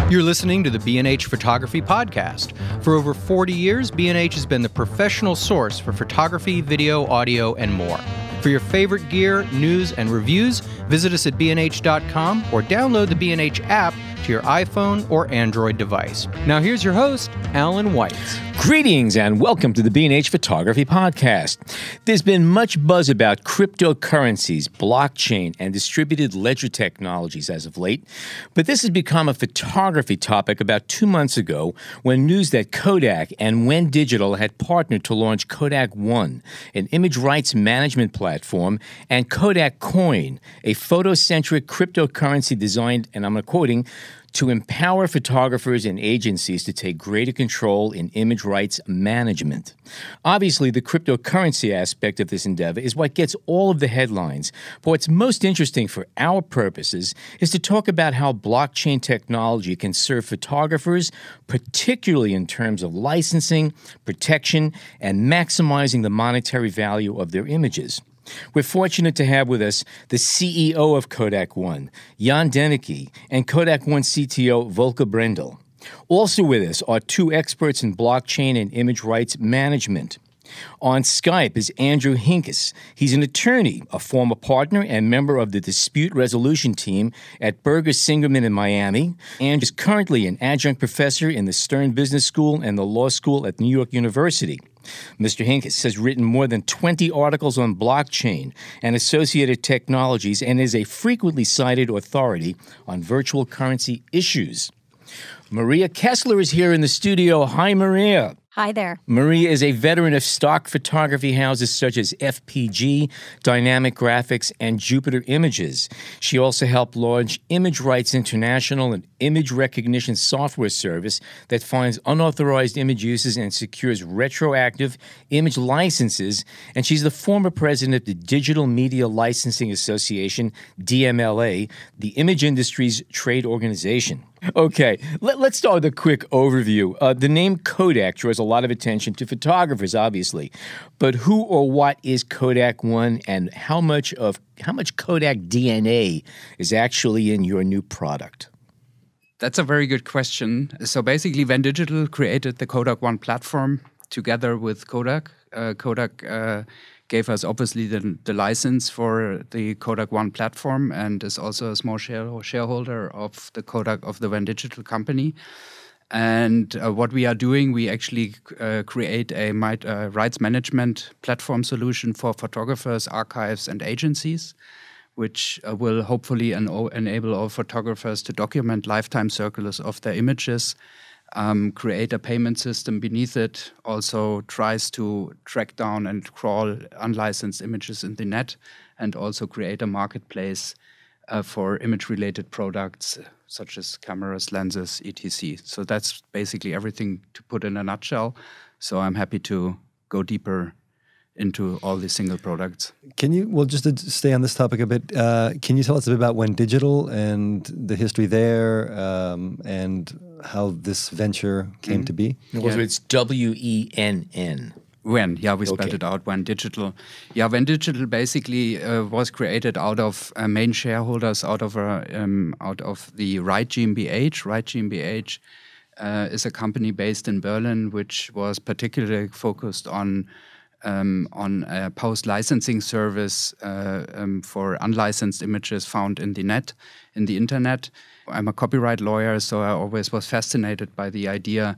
You're listening to the B&H Photography Podcast. For over 40 years, B&H has been the professional source for photography, video, audio, and more. For your favorite gear, news, and reviews, visit us at bnh.com or download the B&H app to your iPhone or Android device. Now here's your host, Alan Weitz. Greetings and welcome to the B&H Photography Podcast. There's been much buzz about cryptocurrencies, blockchain, and distributed ledger technologies as of late, but this has become a photography topic about 2 months ago when news that KODAK and WENN Digital had partnered to launch KODAKOne, an image rights management platform, and KODAKCoin, a photo-centric cryptocurrency designed, and I'm quoting, to empower photographers and agencies to take greater control in image rights management. Obviously, the cryptocurrency aspect of this endeavor is what gets all of the headlines. But what's most interesting for our purposes is to talk about how blockchain technology can serve photographers, particularly in terms of licensing, protection, and maximizing the monetary value of their images. We're fortunate to have with us the CEO of KODAKOne, Jan Deneke, and KODAKOne CTO, Volker Brendel. Also with us are two experts in blockchain and image rights management. On Skype is Andrew Hinkes. He's an attorney, a former partner and member of the dispute resolution team at Berger Singerman in Miami, and is currently an adjunct professor in the Stern Business School and the Law School at New York University. Mr. Hinkes has written more than 20 articles on blockchain and associated technologies and is a frequently cited authority on virtual currency issues. Maria Kessler is here in the studio. Hi, Maria. Hi there. Maria is a veteran of stock photography houses such as FPG, Dynamic Graphics, and Jupiter Images. She also helped launch Image Rights International, an image recognition software service that finds unauthorized image uses and secures retroactive image licenses. And she's the former president of the Digital Media Licensing Association, DMLA, the image industry's trade organization. Okay, let's start with a quick overview. The name Kodak draws a lot of attention to photographers, obviously. But who or what is KODAKOne, and how much Kodak DNA is actually in your new product? That's a very good question. So basically, WENN Digital created the KODAKOne platform together with Kodak. Kodak gave us obviously the license for the KODAKOne platform and is also a small shareholder of the Kodak of the WENN Digital company. And what we are doing, we actually create a rights management platform solution for photographers, archives, and agencies, which will hopefully enable all photographers to document lifetime circulars of their images, create a payment system beneath it, also tries to track down and crawl unlicensed images in the net, and also create a marketplace for image-related products such as cameras, lenses, etc. So that's basically everything to put in a nutshell. So I'm happy to go deeper into all the single products. Can you, well, just to stay on this topic a bit, can you tell us a bit about WENN Digital and the history there and how this venture came to be? It's WENN. WENN, yeah, we spelled it out, WENN Digital. Yeah, WENN Digital basically was created out of main shareholders out of the Right GmbH. Right GmbH is a company based in Berlin, which was particularly focused on a post-licensing service for unlicensed images found in the internet. I'm a copyright lawyer, so I always was fascinated by the idea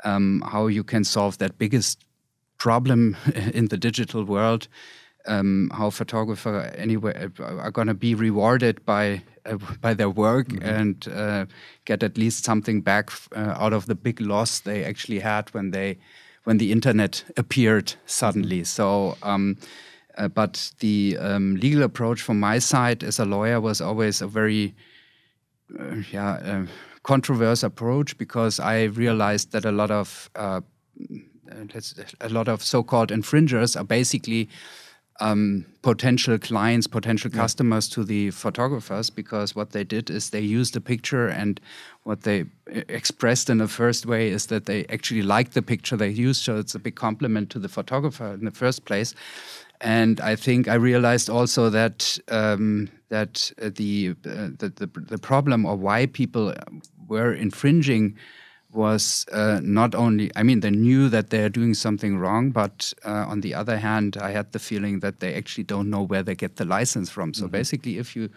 how you can solve that biggest problem in the digital world, how photographers anyway are going to be rewarded by their work and get at least something back out of the big loss they actually had when the internet appeared suddenly. So, but the legal approach from my side as a lawyer was always a very controversial approach, because I realized that a lot of so-called infringers are basically potential clients, potential customers to the photographers, because what they did is they used the picture, and what they expressed in the first way is that they actually liked the picture they used, so it's a big compliment to the photographer in the first place. And I think I realized also that the problem, or why people were infringing was not only, I mean, they knew that they're doing something wrong, but on the other hand, I had the feeling that they actually don't know where they get the license from. So basically, if you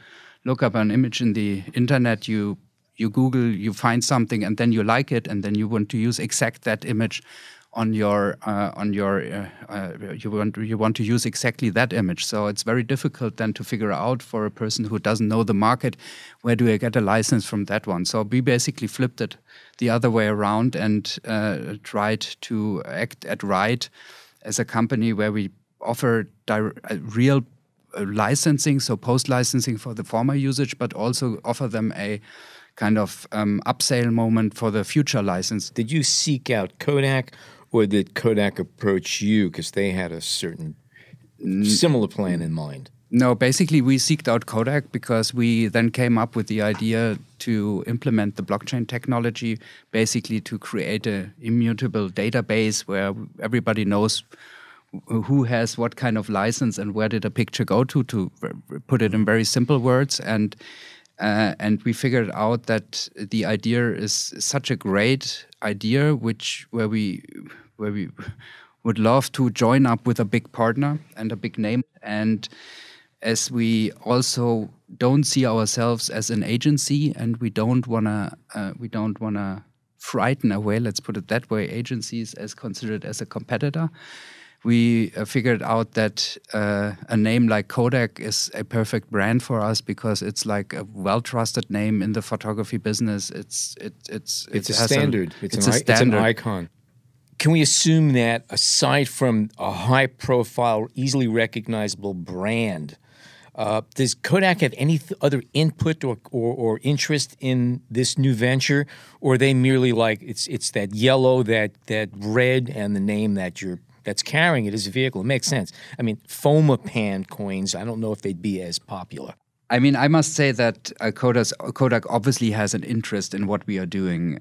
look up an image in the internet, you Google, you find something, and then you like it, and then you want to use exact that image on your you want to use exactly that image. So it's very difficult then to figure out for a person who doesn't know the market, where do I get a license from that one? So we basically flipped it the other way around and tried to act at Right as a company where we offer real licensing, so post-licensing for the former usage, but also offer them a kind of upsale moment for the future license. Did you seek out Kodak, or did Kodak approach you because they had a certain similar plan in mind? No, basically we seeked out Kodak because we then came up with the idea to implement the blockchain technology, basically to create an immutable database where everybody knows who has what kind of license and where did a picture go to put it in very simple words. And we figured out that the idea is such a great idea, where we would love to join up with a big partner and a big name. And as we also don't see ourselves as an agency, and we don't wanna frighten away, let's put it that way, agencies as considered as a competitor. We figured out that a name like Kodak is a perfect brand for us because it's like a well-trusted name in the photography business. It's a standard. It's an icon. Can we assume that aside from a high-profile, easily recognizable brand, does Kodak have any other input or interest in this new venture, or are they merely like it's that yellow, that red, and the name that's carrying it as a vehicle? It makes sense. I mean, Fomapan coins, I don't know if they'd be as popular. I mean, I must say that Kodak obviously has an interest in what we are doing.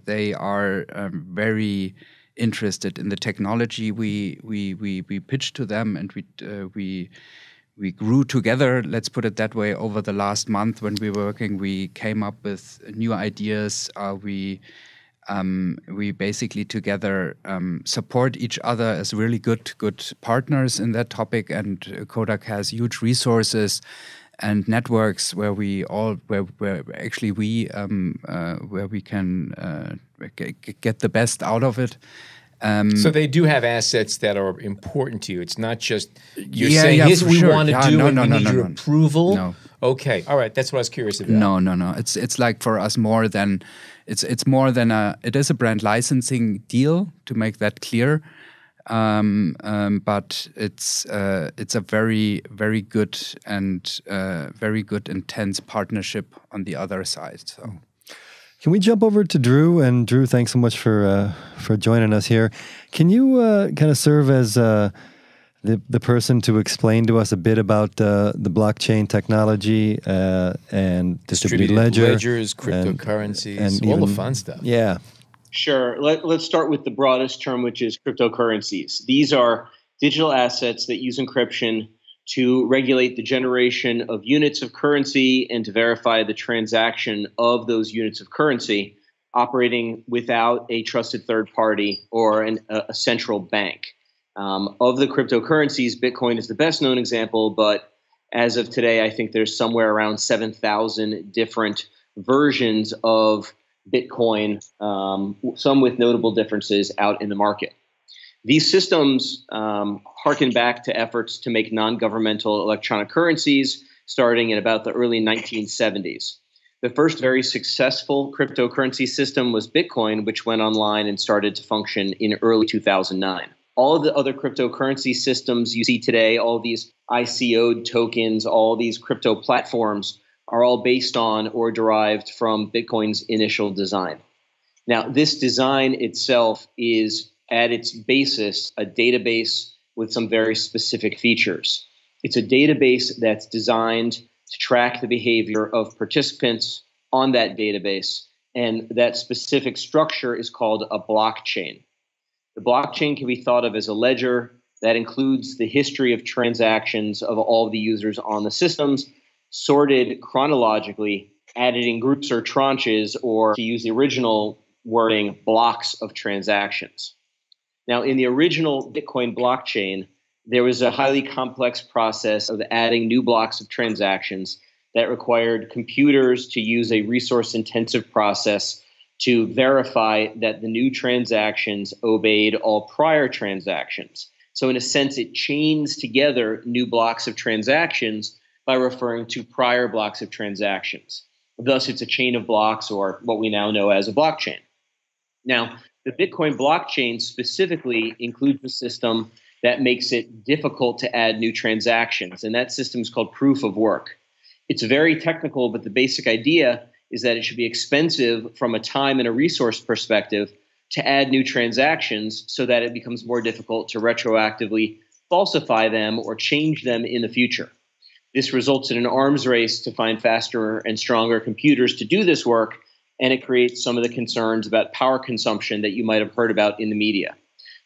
They are very interested in the technology we pitched to them, and we grew together, let's put it that way, over the last month when we were working. We came up with new ideas. We basically together support each other as really good partners in that topic. And Kodak has huge resources and networks where we can get the best out of it. So they do have assets that are important to you. It's not just you're saying, here's what we want to do, and we need your approval. No. Okay, all right. That's what I was curious about. No. It's like for us more than it's more than it is a brand licensing deal, to make that clear. But it's a very, very good and very good intense partnership on the other side. So. Can we jump over to Drew? And Drew, thanks so much for joining us here. Can you kind of serve as the person to explain to us a bit about the blockchain technology and distributed ledgers, cryptocurrencies, and all the fun stuff? Yeah. Sure. Let's start with the broadest term, which is cryptocurrencies. These are digital assets that use encryption to regulate the generation of units of currency and to verify the transaction of those units of currency, operating without a trusted third party or a central bank. Of the cryptocurrencies, Bitcoin is the best known example, but as of today, I think there's somewhere around 7,000 different versions of Bitcoin, some with notable differences out in the market. These systems harken back to efforts to make non-governmental electronic currencies starting in about the early 1970s. The first very successful cryptocurrency system was Bitcoin, which went online and started to function in early 2009. All of the other cryptocurrency systems you see today, all these ICO tokens, all these crypto platforms are all based on or derived from Bitcoin's initial design. Now, this design itself is at its basis a database with some very specific features. It's a database that's designed to track the behavior of participants on that database, and that specific structure is called a blockchain. The blockchain can be thought of as a ledger that includes the history of transactions of all the users on the systems, sorted chronologically added in groups or tranches, or to use the original wording, blocks of transactions. Now, in the original Bitcoin blockchain, there was a highly complex process of adding new blocks of transactions that required computers to use a resource-intensive process to verify that the new transactions obeyed all prior transactions. So in a sense, it chains together new blocks of transactions by referring to prior blocks of transactions. Thus, it's a chain of blocks, or what we now know as a blockchain. Now, the Bitcoin blockchain specifically includes a system that makes it difficult to add new transactions, and that system is called proof of work. It's very technical, but the basic idea is that it should be expensive from a time and a resource perspective to add new transactions so that it becomes more difficult to retroactively falsify them or change them in the future. This results in an arms race to find faster and stronger computers to do this work, and it creates some of the concerns about power consumption that you might have heard about in the media.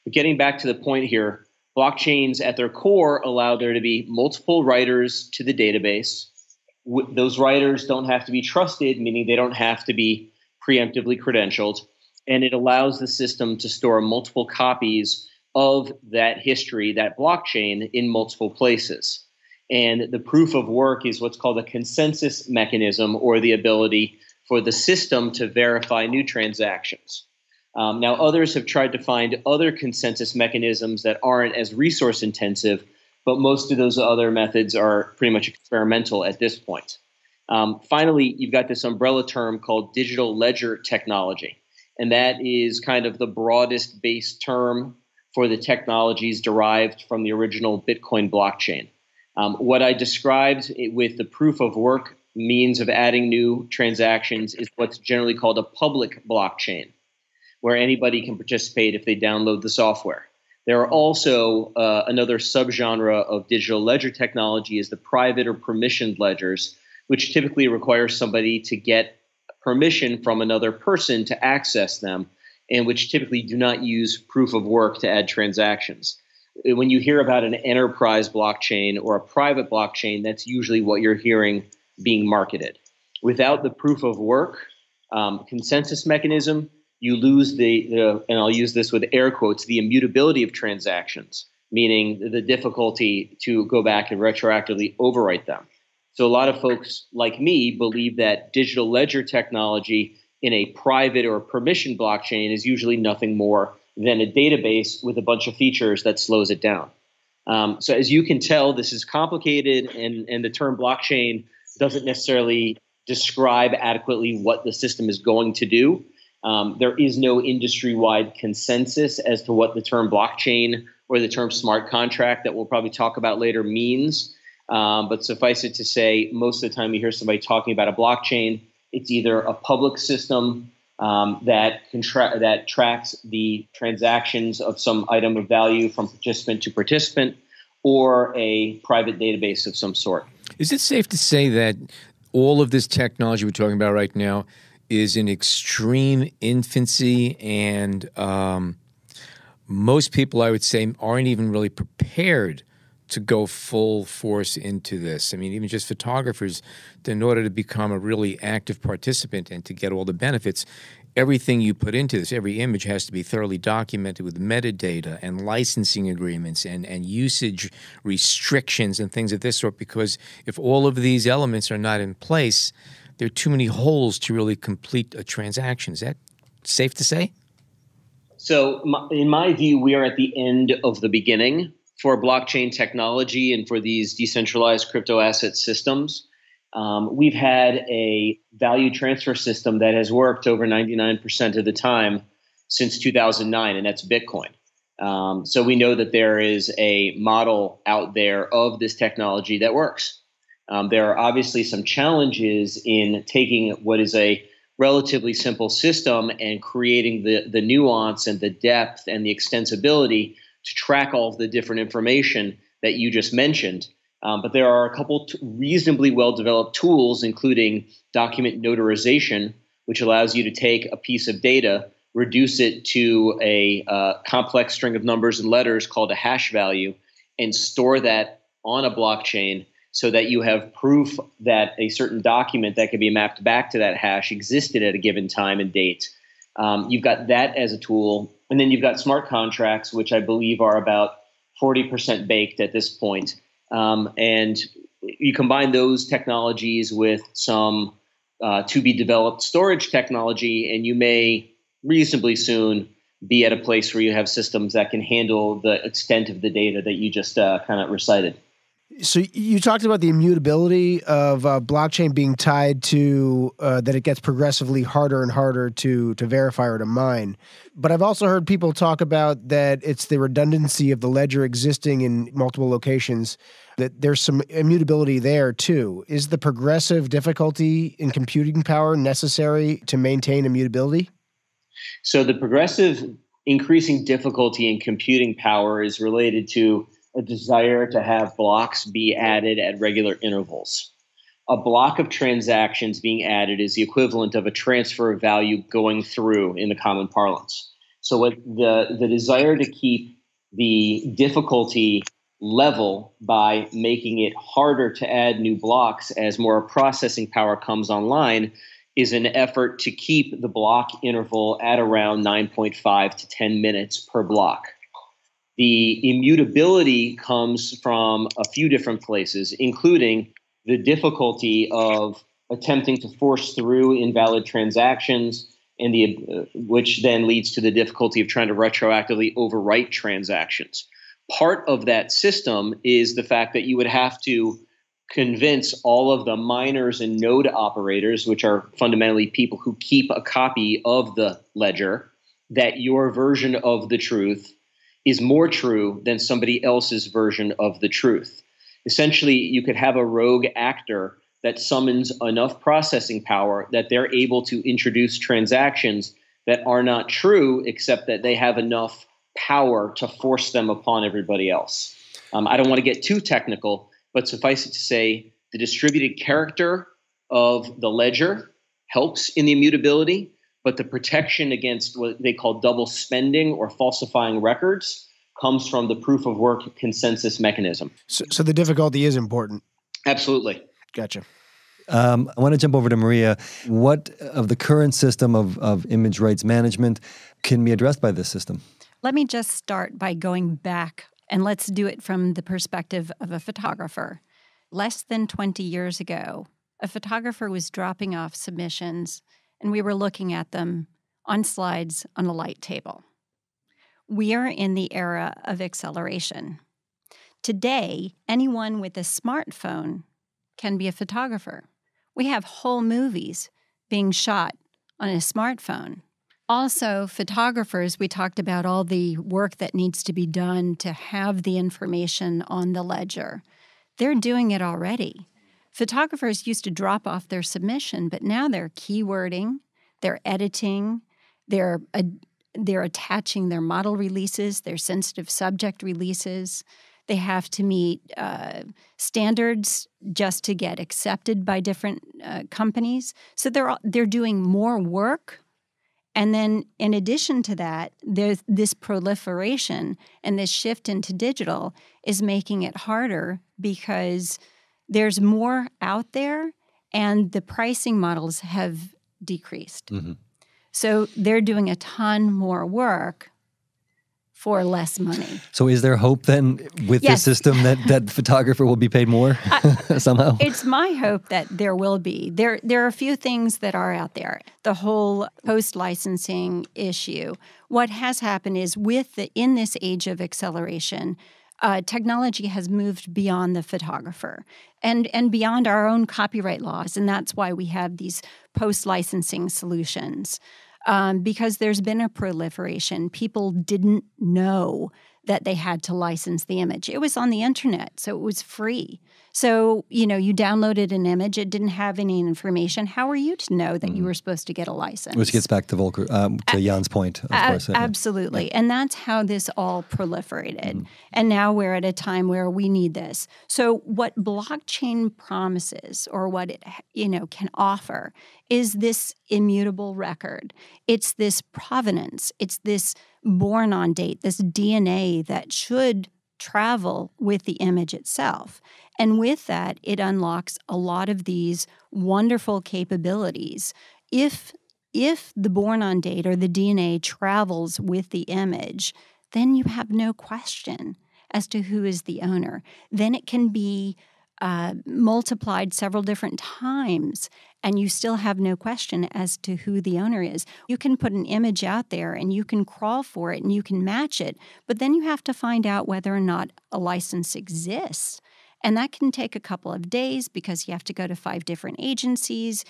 But getting back to the point here, blockchains at their core allow there to be multiple writers to the database. Those writers don't have to be trusted, meaning they don't have to be preemptively credentialed, and it allows the system to store multiple copies of that history, that blockchain, in multiple places. And the proof of work is what's called a consensus mechanism, or the ability for the system to verify new transactions. Now, others have tried to find other consensus mechanisms that aren't as resource intensive, but most of those other methods are pretty much experimental at this point. Finally, you've got this umbrella term called digital ledger technology, and that is kind of the broadest base term for the technologies derived from the original Bitcoin blockchain. What I described with the proof of work means of adding new transactions is what's generally called a public blockchain, where anybody can participate if they download the software. There are also another subgenre of digital ledger technology is the private or permissioned ledgers, which typically require somebody to get permission from another person to access them, and which typically do not use proof of work to add transactions. When you hear about an enterprise blockchain or a private blockchain, that's usually what you're hearing being marketed. Without the proof of work consensus mechanism, you lose and I'll use this with air quotes, the immutability of transactions, meaning the difficulty to go back and retroactively overwrite them. So a lot of folks like me believe that digital ledger technology in a private or permission blockchain is usually nothing more than a database with a bunch of features that slows it down. So as you can tell, this is complicated, and the term blockchain doesn't necessarily describe adequately what the system is going to do. There is no industry-wide consensus as to what the term blockchain or the term smart contract that we'll probably talk about later means. But suffice it to say, most of the time you hear somebody talking about a blockchain, it's either a public system that tracks the transactions of some item of value from participant to participant, or a private database of some sort. Is it safe to say that all of this technology we're talking about right now is in extreme infancy, and most people, I would say, aren't even really prepared to go full force into this? I mean, even just photographers, in order to become a really active participant and to get all the benefits, everything you put into this, every image has to be thoroughly documented with metadata and licensing agreements and usage restrictions and things of this sort, because if all of these elements are not in place, there are too many holes to really complete a transaction. Is that safe to say? So in my view, we are at the end of the beginning for blockchain technology and for these decentralized crypto asset systems. We've had a value transfer system that has worked over 99% of the time since 2009, and that's Bitcoin. So we know that there is a model out there of this technology that works. There are obviously some challenges in taking what is a relatively simple system and creating the nuance and the depth and the extensibility to track all of the different information that you just mentioned. But there are a couple reasonably well-developed tools, including document notarization, which allows you to take a piece of data, reduce it to a complex string of numbers and letters called a hash value, and store that on a blockchain so that you have proof that a certain document that can be mapped back to that hash existed at a given time and date. You've got that as a tool. And then you've got smart contracts, which I believe are about 40% baked at this point. And you combine those technologies with some to-be-developed storage technology, and you may reasonably soon be at a place where you have systems that can handle the extent of the data that you just kind of recited. So you talked about the immutability of blockchain being tied to that it gets progressively harder and harder to verify or to mine. But I've also heard people talk about that it's the redundancy of the ledger existing in multiple locations, that there's some immutability there too. Is the progressive difficulty in computing power necessary to maintain immutability? So the progressive increasing difficulty in computing power is related to a desire to have blocks be added at regular intervals. A block of transactions being added is the equivalent of a transfer of value going through in the common parlance. So what the desire to keep the difficulty level by making it harder to add new blocks as more processing power comes online is an effort to keep the block interval at around 9.5 to 10 minutes per block. The immutability comes from a few different places, including the difficulty of attempting to force through invalid transactions, and which then leads to the difficulty of trying to retroactively overwrite transactions. Part of that system is the fact that you would have to convince all of the miners and node operators, which are fundamentally people who keep a copy of the ledger, that your version of the truth is more true than somebody else's version of the truth. Essentially, you could have a rogue actor that summons enough processing power that they're able to introduce transactions that are not true, except that they have enough power to force them upon everybody else. I don't want to get too technical, but suffice it to say, the distributed character of the ledger helps in the immutability, but the protection against what they call double spending or falsifying records comes from the proof of work consensus mechanism. So the difficulty is important. Absolutely. Gotcha. I want to jump over to Maria. What of the current system of image rights management can be addressed by this system? Let me just start by going back, and let's do it from the perspective of a photographer. Less than 20 years ago, a photographer was dropping off submissions, and we were looking at them on slides on a light table. We are in the era of acceleration. Today, anyone with a smartphone can be a photographer. We have whole movies being shot on a smartphone. Also, photographers, we talked about all the work that needs to be done to have the information on the ledger. They're doing it already. Photographers used to drop off their submission, but now they're keywording, they're editing, they're attaching their model releases, their sensitive subject releases. They have to meet standards just to get accepted by different companies. So they're doing more work. And then in addition to that, there's this proliferation and this shift into digital is making it harder because there's more out there and the pricing models have decreased. Mm-hmm. So they're doing a ton more work for less money. So is there hope then with this system that photographer will be paid more somehow? It's my hope that there will be. There are a few things that are out there. The whole post-licensing issue. What has happened is in this age of acceleration, technology has moved beyond the photographer and beyond our own copyright laws. And that's why we have these post-licensing solutions. Because there's been a proliferation. People didn't know that they had to license the image. It was on the internet, so it was free. So, you downloaded an image. It didn't have any information. How are you to know that you were supposed to get a license? Which gets back to Jan's point, of course. Absolutely. Yeah. And that's how this all proliferated. Mm-hmm. And now we're at a time where we need this. So what blockchain promises or what it, can offer is this immutable record. It's this provenance. It's this born on date, this DNA that should travel with the image itself. And with that, it unlocks a lot of these wonderful capabilities. If the born-on date or the DNA travels with the image, then you have no question as to who is the owner. Then it can be multiplied several different times, and you still have no question as to who the owner is. You can put an image out there, and you can crawl for it, and you can match it, but then you have to find out whether or not a license exists. And that can take a couple of days because you have to go to 5 different agencies,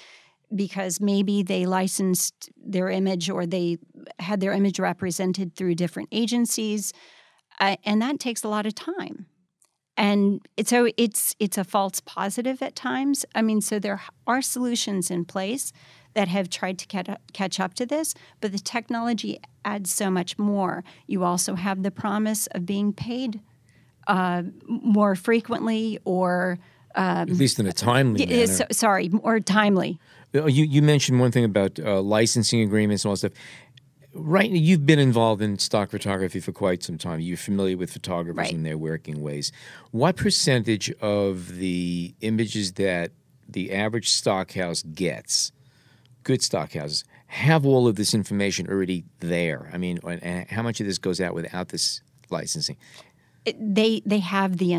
because maybe they licensed their image or they had their image represented through different agencies, and that takes a lot of time. And so it's a false positive at times. I mean, so there are solutions in place that have tried to catch up to this, but the technology adds so much more. You also have the promise of being paid more frequently, or at least in a timely manner. More timely. You mentioned one thing about licensing agreements and all that stuff. Right, you've been involved in stock photography for quite some time. You're familiar with photographers and their working ways. What percentage of the images that the average stockhouse gets, good stockhouses, have all of this information already there? I mean, and how much of this goes out without this licensing? They have the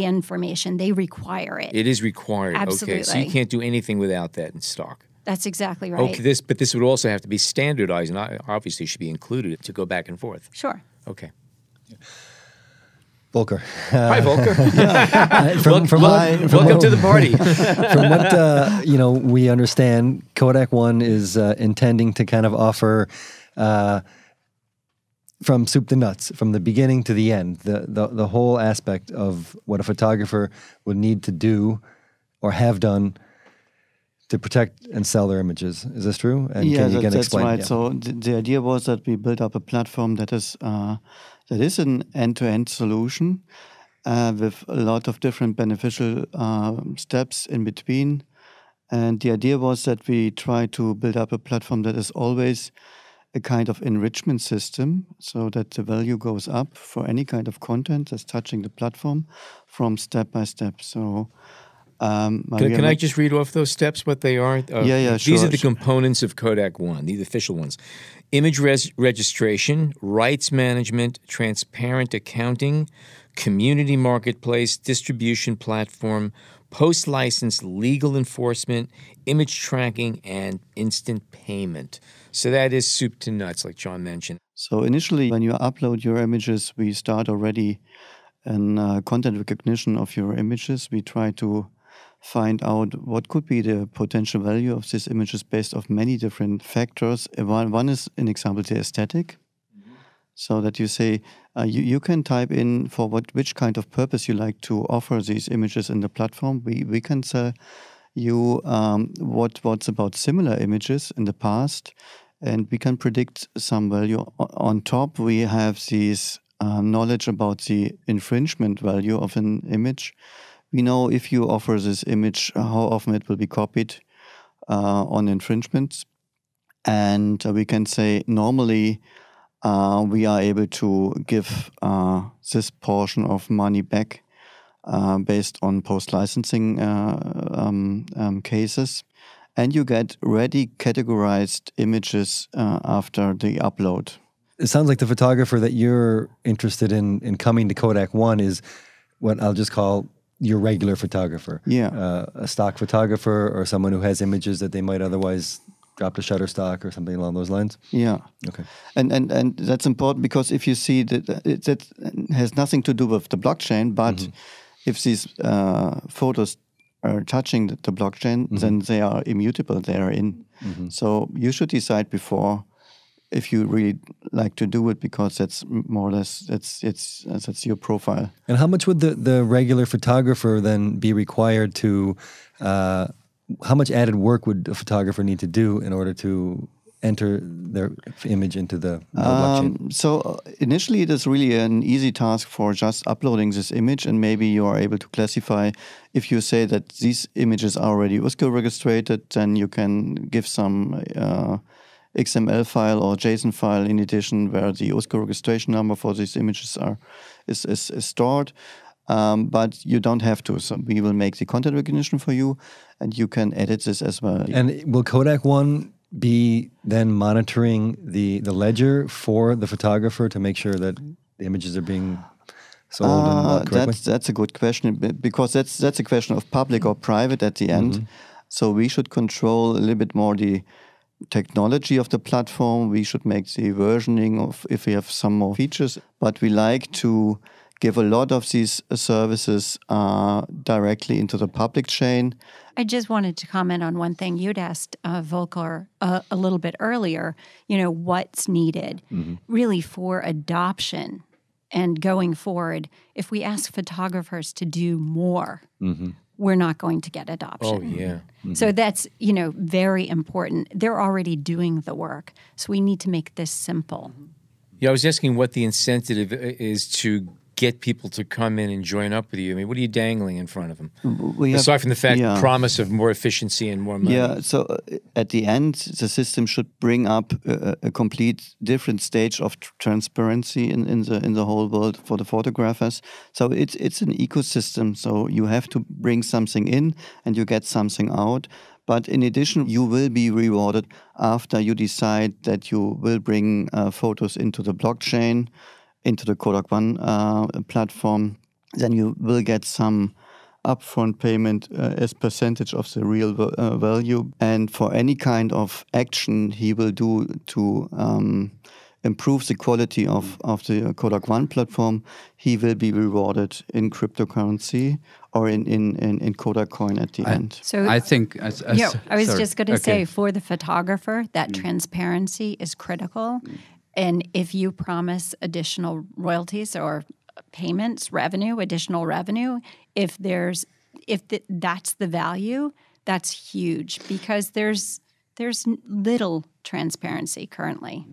information. They require it. It is required. Absolutely. Okay, so you can't do anything without that in stock. That's exactly right. Okay, but this would also have to be standardized, and obviously should be included to go back and forth. Sure. Okay. Volker. Hi, Volker. Welcome to the party. From what we understand, KODAKOne is intending to kind of offer from soup to nuts, from the beginning to the end, the whole aspect of what a photographer would need to do or have done to protect and sell their images. Is this true? And that's explain? right. Yeah. So the idea was that we built up a platform that is an end-to-end solution with a lot of different beneficial steps in between. And the idea was that we try to build up a platform that is always a kind of enrichment system, so that the value goes up for any kind of content that's touching the platform from step by step. So can I just read off those steps, what they are? Sure. These are the components of KODAKOne, the official ones. Image registration, rights management, transparent accounting, community marketplace, distribution platform, post-license legal enforcement, image tracking, and instant payment. So that is soup to nuts, like John mentioned. So initially, when you upload your images, we start already in content recognition of your images. We try to find out what could be the potential value of these images based off many different factors. One is, an example, the aesthetic. So that you say, you can type in for which kind of purpose you like to offer these images in the platform. We can tell you what's about similar images in the past, and we can predict some value. On top, we have these knowledge about the infringement value of an image. We know if you offer this image, how often it will be copied on infringements. And we can say normally we are able to give this portion of money back based on post-licensing cases. And you get ready categorized images after the upload. It sounds like the photographer that you're interested in coming to KODAKOne is what I'll just call your regular photographer. Yeah. A stock photographer, or someone who has images that they might otherwise drop to Shutterstock or something along those lines? Yeah. Okay. And that's important, because if you see that has nothing to do with the blockchain, but if these photos are touching the blockchain, then they are immutable, they are in. So you should decide before if you really like to do it, because that's more or less that's your profile. And how much would the regular photographer then be required to? How much added work would a photographer need to do in order to enter their image into the blockchain? So initially, it is really an easy task for just uploading this image, and maybe you are able to classify. If you say that these images are already USCO registered, then you can give some XML file or JSON file in addition, where the USCO registration number for these images is stored. but you don't have to. So we will make the content recognition for you, and you can edit this as well. And will KODAKOne be then monitoring the ledger for the photographer to make sure that the images are being sold and bought correctly? That's a good question, because that's a question of public or private at the end. So we should control a little bit more the technology of the platform. We should make the versioning of if we have some more features, but we like to give a lot of these services directly into the public chain. I just wanted to comment on one thing. You'd asked Volker a little bit earlier, what's needed really for adoption and going forward. If we ask photographers to do more, we're not going to get adoption. Oh, yeah. So that's, very important. They're already doing the work. So we need to make this simple. Yeah, I was asking what the incentive is to get people to come in and join up with you. I mean, what are you dangling in front of them? Aside from the fact, promise of more efficiency and more money. Yeah, so at the end, the system should bring up a complete different stage of transparency in the whole world for the photographers. So it's an ecosystem. So you have to bring something in and you get something out. But in addition, you will be rewarded after you decide that you will bring photos into the blockchain, into the KODAKOne platform. Then you will get some upfront payment as percentage of the real value. And for any kind of action he will do to improve the quality of the KODAKOne platform, he will be rewarded in cryptocurrency or in KODAKCoin at the end. So I think... I was just going to say, for the photographer, that transparency is critical. And if you promise additional royalties or payments, additional revenue, if that's the value, that's huge, because there's little transparency currently.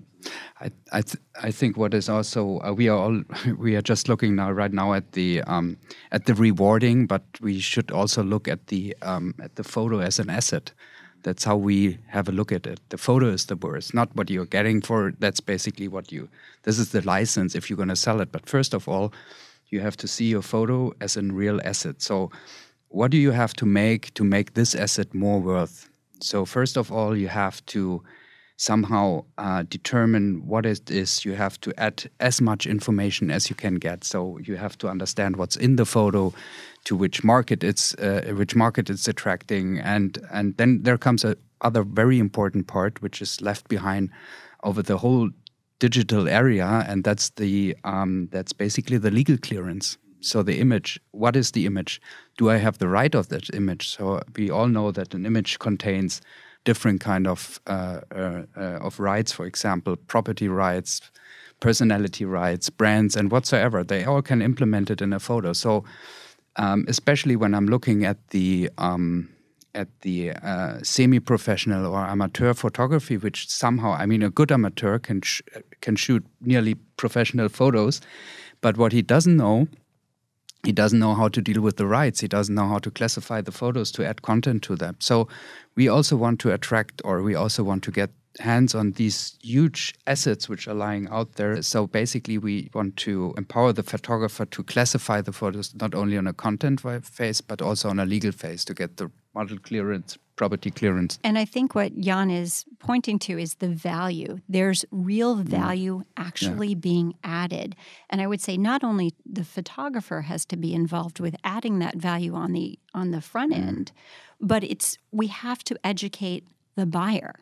I think what is also we are just looking right now at the rewarding, but we should also look at the photo as an asset. That's how we have a look at it. The photo is the worst, not what you're getting for. That's basically this is the license if you're going to sell it. But first of all, you have to see your photo as a real asset. So what do you have to make this asset more worth? So first of all, you have to somehow determine what it is. You have to add as much information as you can get. So you have to understand what's in the photo, to which market it's attracting, and then there comes a other very important part which is left behind over the whole digital area, and that's basically the legal clearance. So the image, what is the image? Do I have the right of that image? So we all know that an image contains different kind of rights, for example, property rights, personality rights, brands, and whatsoever. They all can implement it in a photo. So especially when I'm looking at the semi-professional or amateur photography, which somehow, I mean, a good amateur can shoot nearly professional photos, but what he doesn't know how to deal with the rights. He doesn't know how to classify the photos to add content to them. So we also want to attract, or we also want to get hands on these huge assets which are lying out there. So basically we want to empower the photographer to classify the photos not only on a content phase, but also on a legal phase to get the model clearance, property clearance. And I think what Jan is pointing to is the value. There's real value actually being added. And I would say not only the photographer has to be involved with adding that value on the front end, but we have to educate the buyer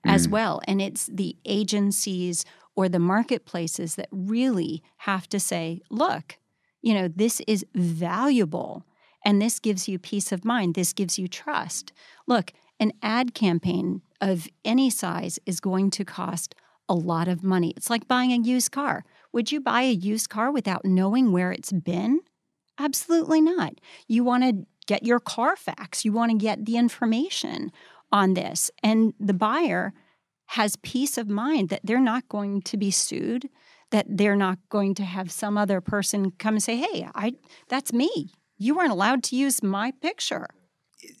as well. And it's the agencies or the marketplaces that really have to say, look, this is valuable. And this gives you peace of mind. This gives you trust. Look, an ad campaign of any size is going to cost a lot of money. It's like buying a used car. Would you buy a used car without knowing where it's been? Absolutely not. You want to get your Carfax. You want to get the information on this. And the buyer has peace of mind that they're not going to be sued, that they're not going to have some other person come and say, hey, that's me. You weren't allowed to use my picture.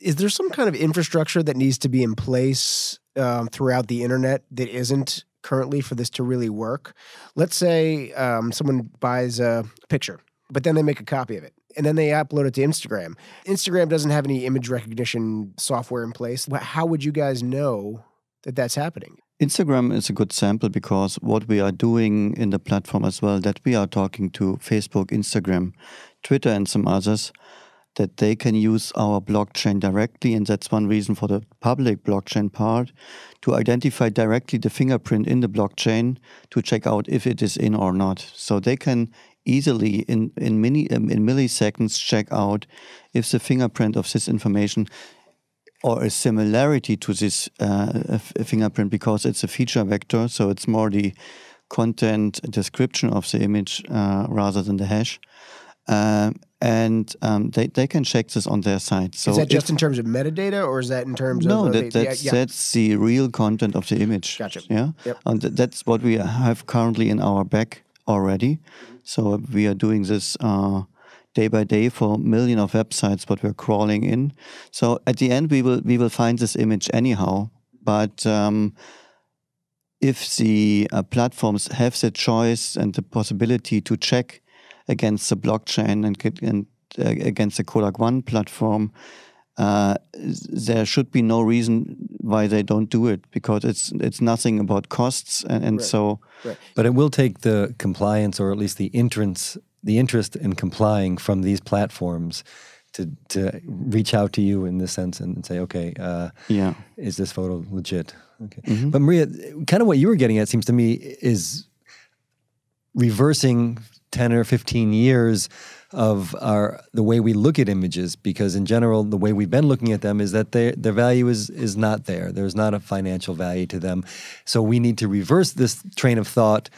Is there some kind of infrastructure that needs to be in place throughout the internet that isn't currently for this to really work? Let's say someone buys a picture, but then they make a copy of it. and then they upload it to Instagram. Instagram doesn't have any image recognition software in place. How would you guys know that that's happening? Instagram is a good sample because what we are doing in the platform as well, that we are talking to Facebook, Instagram, Twitter, and some others, that they can use our blockchain directly. And that's one reason for the public blockchain part, to identify directly the fingerprint in the blockchain to check out if it is in or not. So they can easily, in milliseconds, check out if the fingerprint of this information or a similarity to this fingerprint, because it's a feature vector, so it's more the content description of the image rather than the hash. And they can check this on their site. So is that just in terms of metadata, or is that in terms of... that's the real content of the image. Gotcha. Yeah, yep. And that's what we have currently in our back already. So we are doing this day by day for millions of websites, what we're crawling in. So at the end, we will find this image anyhow. But if the platforms have the choice and the possibility to check against the blockchain and against the KODAKOne platform, there should be no reason why they don't do it, because it's nothing about costs and right. so. Right. But it will take the compliance, or at least the interest in complying from these platforms to reach out to you in this sense and say, okay, is this photo legit? Okay. Mm-hmm. But Maria, kind of what you were getting at seems to me is reversing 10 or 15 years of the way we look at images, because in general, the way we've been looking at them is that their value is not there. There's not a financial value to them. So we need to reverse this train of thought,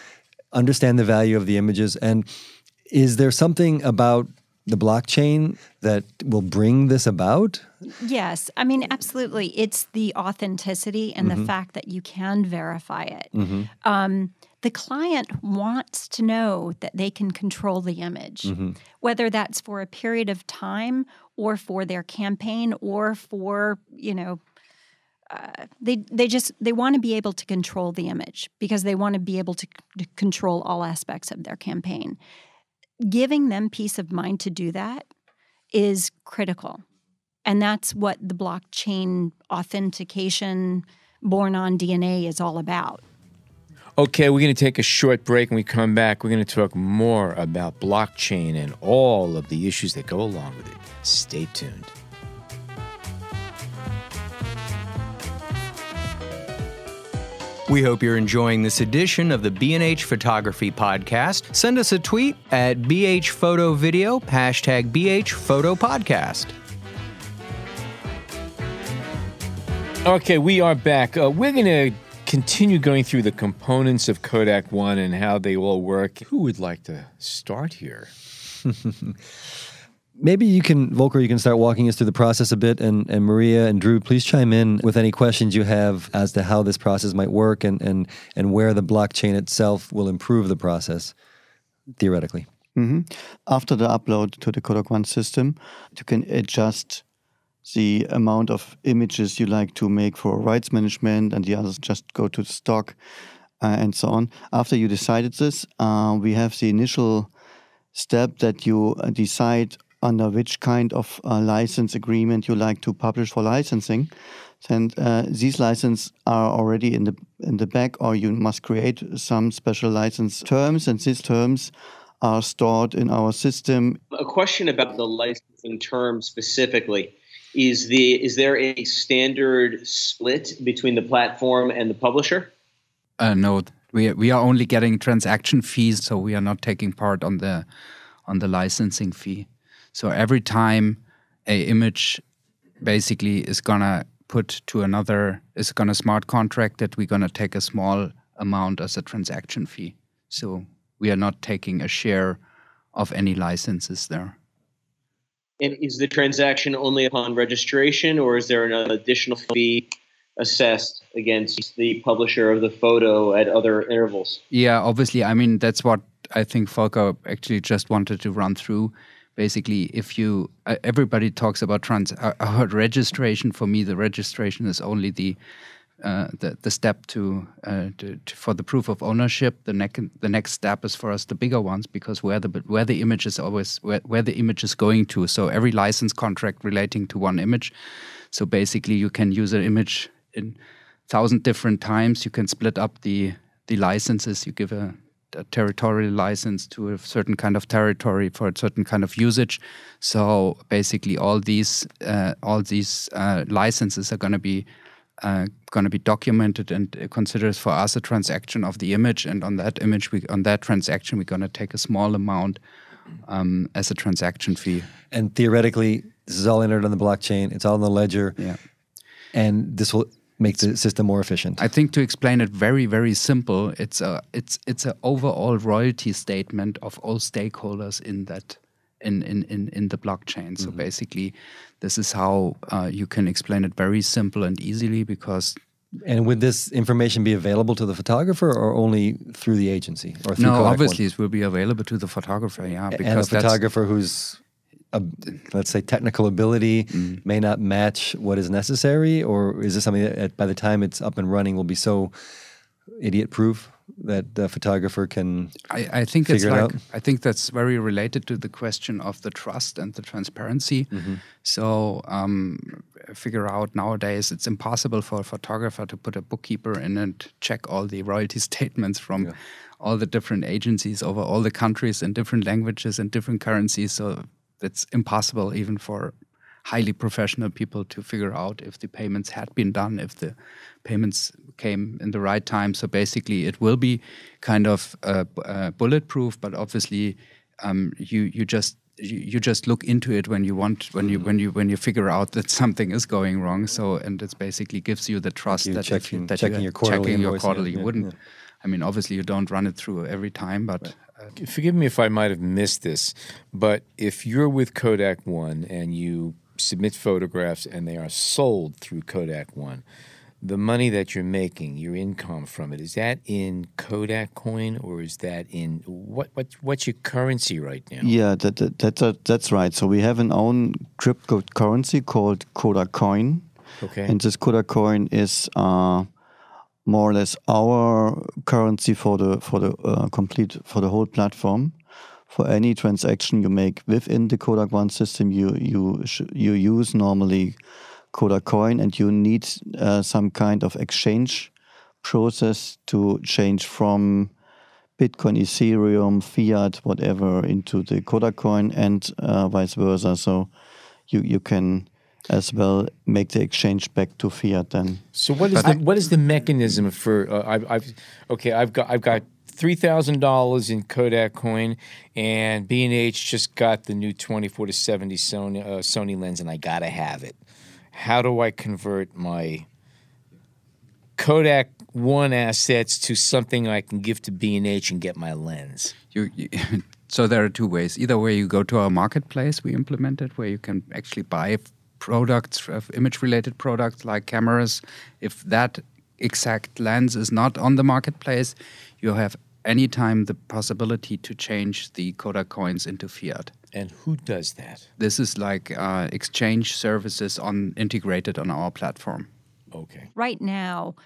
understand the value of the images. And is there something about the blockchain that will bring this about? Yes. I mean, absolutely. It's the authenticity and the fact that you can verify it. Mm-hmm. The client wants to know that they can control the image, whether that's for a period of time or for their campaign or for, they want to be able to control the image because they want to be able to control all aspects of their campaign. Giving them peace of mind to do that is critical. And that's what the blockchain authentication born on DNA is all about. Okay, we're going to take a short break. When we come back, we're going to talk more about blockchain and all of the issues that go along with it. Stay tuned. We hope you're enjoying this edition of the B&H Photography Podcast. Send us a tweet at BH Photo Video, hashtag BH Photo Podcast. Okay, we are back. We're going to continue going through the components of KODAKOne and how they all work. Who would like to start here? Maybe you can, Volker, you can start walking us through the process a bit, and Maria and Drew, please chime in with any questions you have as to how this process might work and where the blockchain itself will improve the process, theoretically. Mm-hmm. After the upload to the KODAKOne system, you can adjust the amount of images you like to make for rights management, and the others just go to stock and so on. After you decided this, we have the initial step that you decide under which kind of license agreement you like to publish for licensing. And these licenses are already in the back, or you must create some special license terms, and these terms are stored in our system. A question about the licensing terms specifically. Is there a standard split between the platform and the publisher? No, we are only getting transaction fees, so we are not taking part on the licensing fee. So every time a image basically is gonna put to another, is gonna smart contract it, we're gonna take a small amount as a transaction fee. So we are not taking a share of any licenses there. And is the transaction only upon registration, or is there an additional fee assessed against the publisher of the photo at other intervals? Yeah, obviously. I mean, that's what I think Volker actually just wanted to run through. Basically, if you, everybody talks about registration. For me, the registration is only the the step for the proof of ownership. The next step is for us the bigger ones, because where the image is always where the image is going to. So every license contract relating to one image. So basically, you can use an image in 1,000 different times. You can split up the licenses. You give a territorial license to a certain kind of territory for a certain kind of usage. So basically, all these licenses are going to be documented and considered for us a transaction of the image. And on that image, on that transaction, we're going to take a small amount as a transaction fee. And theoretically, this is all entered on the blockchain. It's all in the ledger. Yeah. And this will make the system more efficient. I think to explain it very, very simple, it's an overall royalty statement of all stakeholders in that in the blockchain. So basically, this is how you can explain it very simple and easily. Because and would this information be available to the photographer or only through the agency or through KODAKOne? Obviously it will be available to the photographer. Yeah, because and a photographer who's let's say technical ability may not match what is necessary, or is this something that by the time it's up and running will be so idiot-proof that the photographer can I think figure it out? I think that's very related to the question of the trust and the transparency. So figure out nowadays it's impossible for a photographer to put a bookkeeper in and check all the royalty statements from all the different agencies over all the countries in different languages and different currencies. So it's impossible even for highly professional people to figure out if the payments had been done, if the payments came in the right time. So basically, it will be kind of bulletproof, but obviously, you just look into it when you figure out that something is going wrong. So and it basically gives you the trust that checking your quarterly. You wouldn't. Yeah. I mean, obviously, you don't run it through every time, but. Forgive me if I might have missed this, but if you're with KODAKOne and you submit photographs and they are sold through KODAKOne, the money that you're making, your income from it, is that in KODAKCoin or is that in what's your currency right now? Yeah, that's right. So we have an own cryptocurrency called KODAKCoin. Okay. And this KODAKCoin is more or less our currency for the whole platform. For any transaction you make within the KODAKOne system, you use normally KODAKCoin, and you need some kind of exchange process to change from Bitcoin, Ethereum, fiat, whatever, into the KODAKCoin, and vice versa. So you can as well make the exchange back to fiat then. So what is the mechanism for I've got $3,000 in KODAKCoin, and B&H just got the new 24-70 Sony lens, and I gotta have it. How do I convert my KODAKOne assets to something I can give to B&H and get my lens? So there are two ways. Either way, you go to our marketplace we implemented, where you can actually buy products, image-related products like cameras. If that exact lens is not on the marketplace, you have anytime the possibility to change the KODAKCoins into fiat. And who does that? This is like exchange services integrated on our platform. Okay. Right now,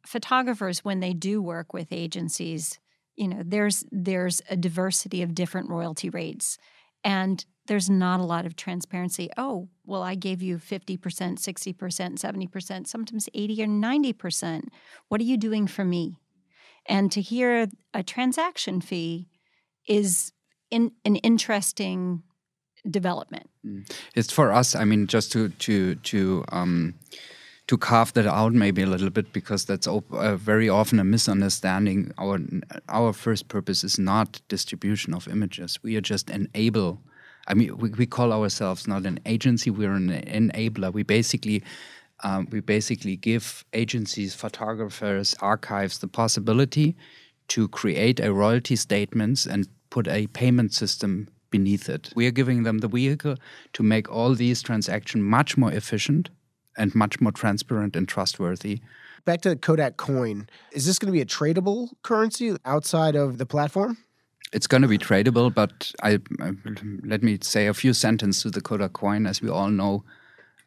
photographers, when they do work with agencies, there's a diversity of different royalty rates, and there's not a lot of transparency. Oh, well, I gave you 50%, 60%, 70%, sometimes 80 or 90%. What are you doing for me? And to hear a transaction fee is an interesting development. It's for us, I mean, just to carve that out maybe a little bit, because that's very often a misunderstanding. Our first purpose is not distribution of images. We are just enable. I mean, we call ourselves not an agency, we're an enabler. We basically give agencies, photographers, archives the possibility to create a royalty statements and put a payment system beneath it. We are giving them the vehicle to make all these transactions much more efficient and much more transparent and trustworthy. Back to the KODAKCoin, is this going to be a tradable currency outside of the platform? It's going to be tradable, but let me say a few sentences to the KODAKCoin. As we all know,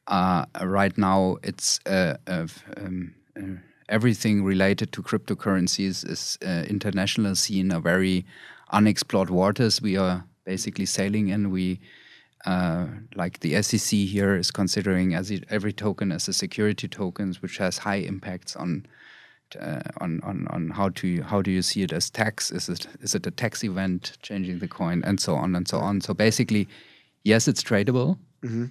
right now it's a everything related to cryptocurrencies is international scene, a very unexplored waters we are basically sailing in. We like the SEC here is considering every token as a security tokens, which has high impacts on how do you see it as tax? Is it a tax event changing the coin, and so on and so on. So basically, yes, it's tradable.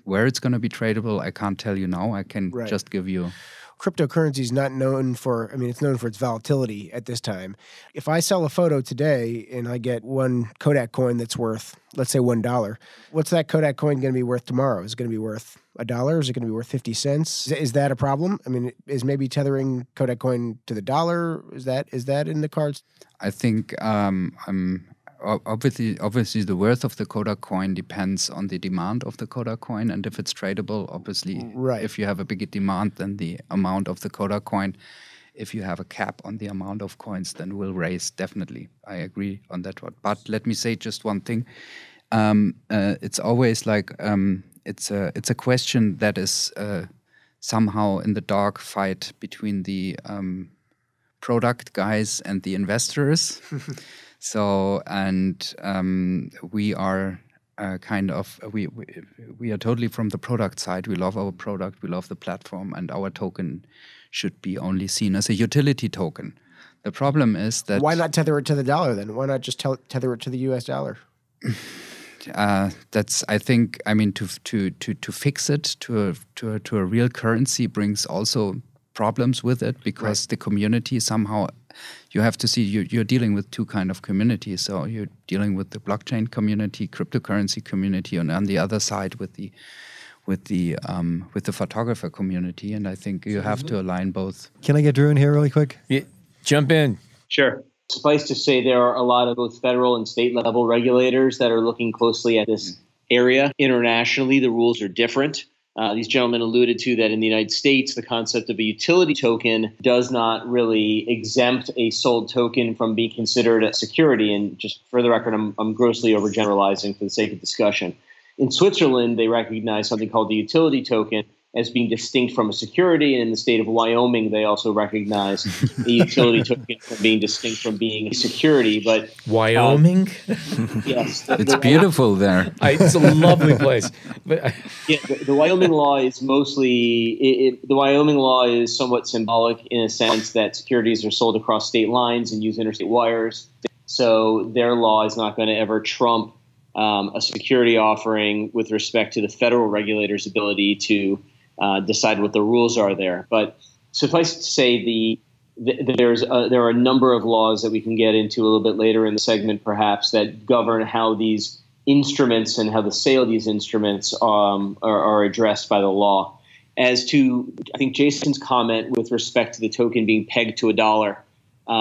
Where it's going to be tradable, I can't tell you now. I can just give you. Cryptocurrency is not known for, it's known for its volatility at this time. If I sell a photo today and I get one Kodak coin that's worth, let's say $1, what's that Kodak coin going to be worth tomorrow? Is it going to be worth $1? Is it going to be worth 50 cents? Is that a problem? Is maybe tethering Kodak coin to the dollar? Is that in the cards? I think obviously the worth of the Kodak coin depends on the demand of the Kodak coin, and if it's tradable, obviously, if you have a bigger demand than the amount of the Kodak coin, if you have a cap on the amount of coins, then will raise, definitely. I agree on that one. But let me say just one thing. It's always like it's a question that is somehow in the dog fight between the product guys and the investors. So, and we are we are totally from the product side. We love our product, we love the platform, and our token should be only seen as a utility token. The problem is that... Why not tether it to the dollar then? Why not just tether it to the US dollar? That's, I think, to fix it to a real currency brings also problems with it, because the community somehow, you have to see you're dealing with two kind of communities. So you're dealing with the blockchain community, cryptocurrency community, and on the other side with the photographer community. And I think you have to align both. Can I get Drew in here really quick? Yeah, jump in. Sure. Suffice to say, there are a lot of both federal and state level regulators that are looking closely at this area. Internationally, the rules are different. These gentlemen alluded to that in the United States, the concept of a utility token does not really exempt a sold token from being considered a security. And just for the record, I'm grossly overgeneralizing for the sake of discussion. In Switzerland, they recognize something called the utility token as being distinct from a security. And in the state of Wyoming, they also recognize the utility token from being distinct from being a security. But Wyoming? Yes. It's beautiful there. It's a lovely place. But the Wyoming law is mostly, the Wyoming law is somewhat symbolic in a sense that securities are sold across state lines and use interstate wires. So their law is not going to ever trump a security offering with respect to the federal regulator's ability to decide what the rules are there. But suffice to say, there are a number of laws that we can get into a little bit later in the segment, perhaps, that govern how these instruments and how the sale of these instruments are addressed by the law. As to, I think, Jason's comment with respect to the token being pegged to a dollar,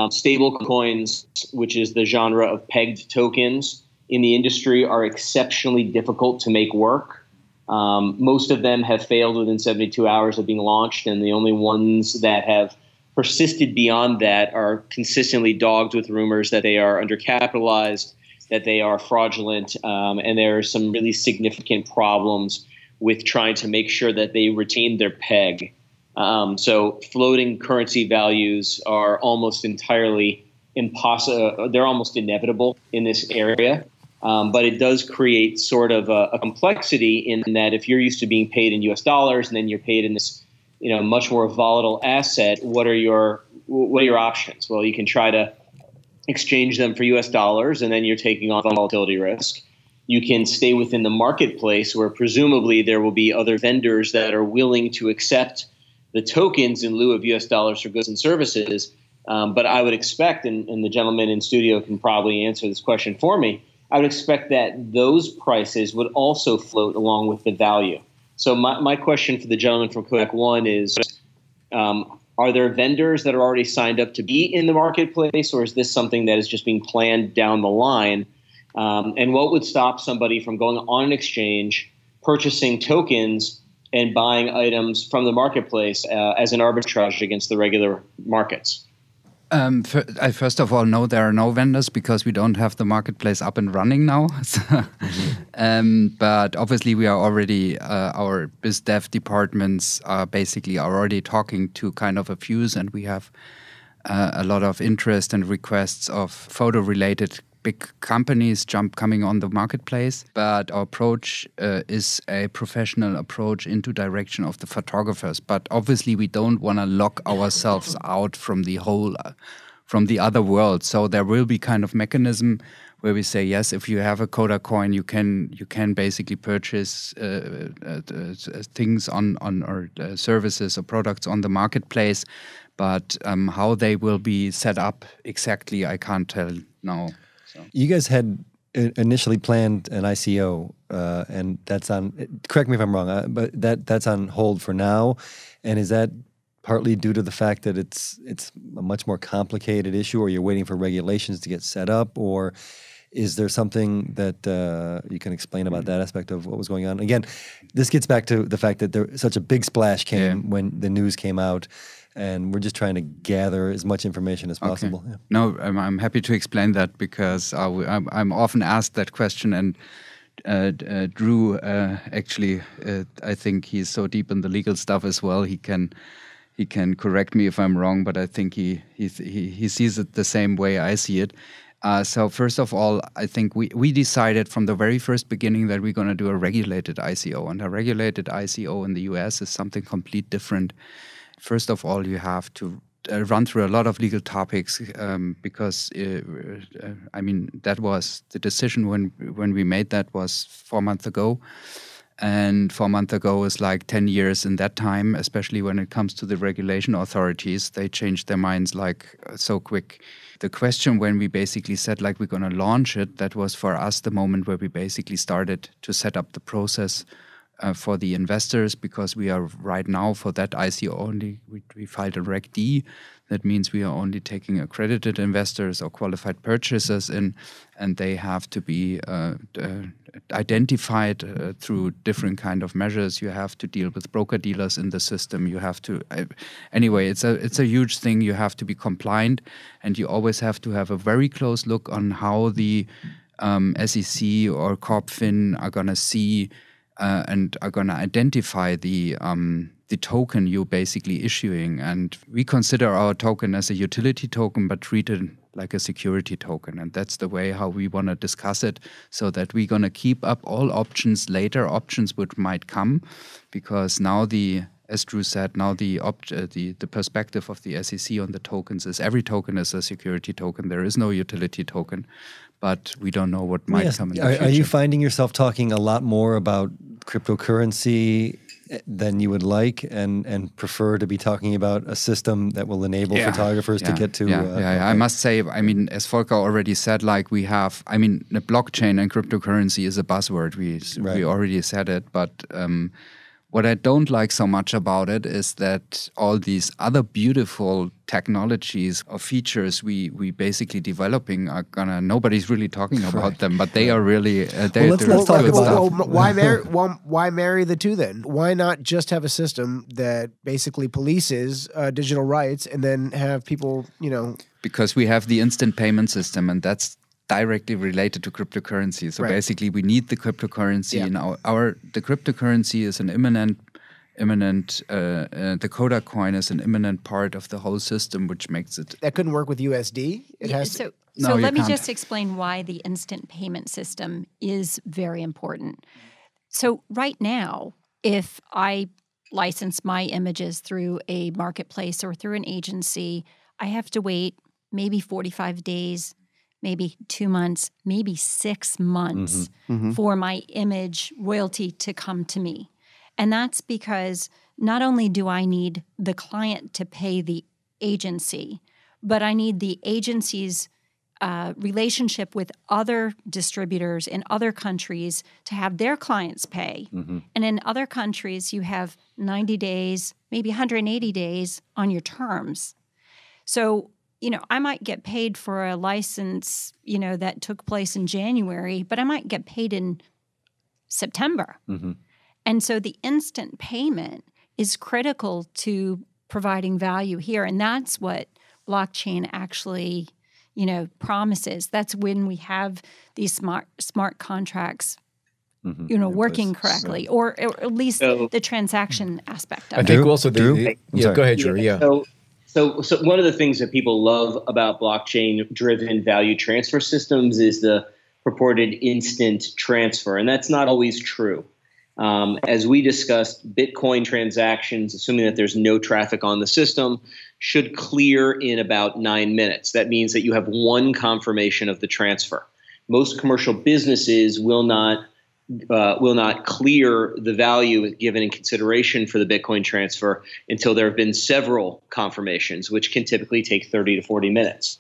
stable coins, which is the genre of pegged tokens in the industry, are exceptionally difficult to make work. Most of them have failed within 72 hours of being launched, and the only ones that have persisted beyond that are consistently dogged with rumors that they are undercapitalized, that they are fraudulent, and there are some really significant problems with trying to make sure that they retain their peg. So floating currency values are almost entirely impossible. They're almost inevitable in this area. But it does create sort of a complexity in that if you're used to being paid in US dollars and then you're paid in this, much more volatile asset, what are your options? Well, you can try to exchange them for US dollars, and then you're taking on volatility risk. You can stay within the marketplace where presumably there will be other vendors that are willing to accept the tokens in lieu of US dollars for goods and services. But I would expect, and the gentleman in studio can probably answer this question for me, I would expect that those prices would also float along with the value. So my question for the gentleman from KODAKOne is, are there vendors that are already signed up to be in the marketplace, or is this something that is just being planned down the line? And what would stop somebody from going on an exchange, purchasing tokens, and buying items from the marketplace as an arbitrage against the regular markets? First of all, no, there are no vendors because we don't have the marketplace up and running now. But obviously, we are already, our biz dev departments are basically already talking to kind of a few, and we have a lot of interest and requests of photo-related big companies coming on the marketplace. But our approach is a professional approach into direction of the photographers. But obviously, we don't want to lock ourselves out from the whole, from the other world. So there will be kind of mechanism where we say, yes, if you have a KODAKCoin, you can basically purchase things on or services or products on the marketplace. But how they will be set up exactly, I can't tell now. So. You guys had initially planned an ICO, and that's on. Correct me if I'm wrong, but that's on hold for now. And is that partly due to the fact that it's a much more complicated issue, or you're waiting for regulations to get set up, or is there something that you can explain about that aspect of what was going on? Again, this gets back to the fact that such a big splash came when the news came out. And we're just trying to gather as much information as possible. Okay. Yeah. No, I'm happy to explain that because I'm often asked that question. And Drew, actually, I think he's so deep in the legal stuff as well. He can correct me if I'm wrong, but I think he sees it the same way I see it. So first of all, I think we decided from the very first beginning that we're going to do a regulated ICO. And a regulated ICO in the US is something completely different. First of all, you have to run through a lot of legal topics because, I mean, that was the decision when we made that was 4 months ago. And 4 months ago is like 10 years in that time, especially when it comes to the regulation authorities. They changed their minds like so quick. The question when we basically said like we're going to launch it, that was for us the moment where we basically started to set up the process for the investors, because we are right now for that ICO only, we filed a Reg D. That means we are only taking accredited investors or qualified purchasers in, and they have to be identified through different kind of measures. You have to deal with broker dealers in the system. You have to, anyway, it's a huge thing. You have to be compliant, and you always have to have a very close look on how the SEC or CorpFin are going to see and are going to identify the token you're basically issuing. And we consider our token as a utility token, but treat it like a security token. And that's the way how we want to discuss it, so that we're going to keep up all options, later options which might come, because now as Drew said, now the perspective of the SEC on the tokens is every token is a security token. There is no utility token. But we don't know what might come in the future. Are you finding yourself talking a lot more about cryptocurrency than you would like, and prefer to be talking about a system that will enable photographers to get to? Okay. I must say, I mean, as Volker already said, like we have, I mean, the blockchain and cryptocurrency is a buzzword. We already said it, but what I don't like so much about it is that all these other beautiful technologies or features we basically developing are nobody's really talking about them, but they are really. Let's talk about why marry the two then? Why not just have a system that basically polices digital rights, and then have people, Because we have the instant payment system, and that's directly related to cryptocurrency. So basically, we need the cryptocurrency. The cryptocurrency is an imminent. The KODAKCoin is an imminent part of the whole system, which makes it. That couldn't work with USD. So let me just explain why the instant payment system is very important. So right now, if I license my images through a marketplace or through an agency, I have to wait maybe 45 days. Maybe 2 months, maybe 6 months for my image royalty to come to me. And that's because not only do I need the client to pay the agency, but I need the agency's relationship with other distributors in other countries to have their clients pay. And in other countries, you have 90 days, maybe 180 days on your terms. So I might get paid for a license, that took place in January, but I might get paid in September. And so the instant payment is critical to providing value here. And that's what blockchain actually, promises. That's when we have these smart contracts, working correctly, or at least the transaction aspect of I it. think also Drew? go ahead, Drew. Yeah. So one of the things that people love about blockchain-driven value transfer systems is the purported instant transfer, and that's not always true. As we discussed, Bitcoin transactions, assuming that there's no traffic on the system, should clear in about 9 minutes. That means that you have one confirmation of the transfer. Most commercial businesses will not clear the value given in consideration for the Bitcoin transfer until there have been several confirmations, which can typically take 30 to 40 minutes.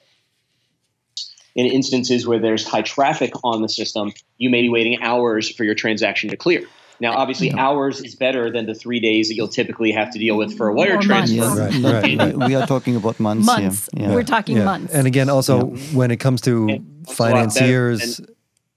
In instances where there's high traffic on the system, you may be waiting hours for your transaction to clear. Now, obviously, hours is better than the 3 days that you'll typically have to deal with for a wire transfer. Right. We are talking about months here. Yeah. We're talking months. And again, also, when it comes to financiers...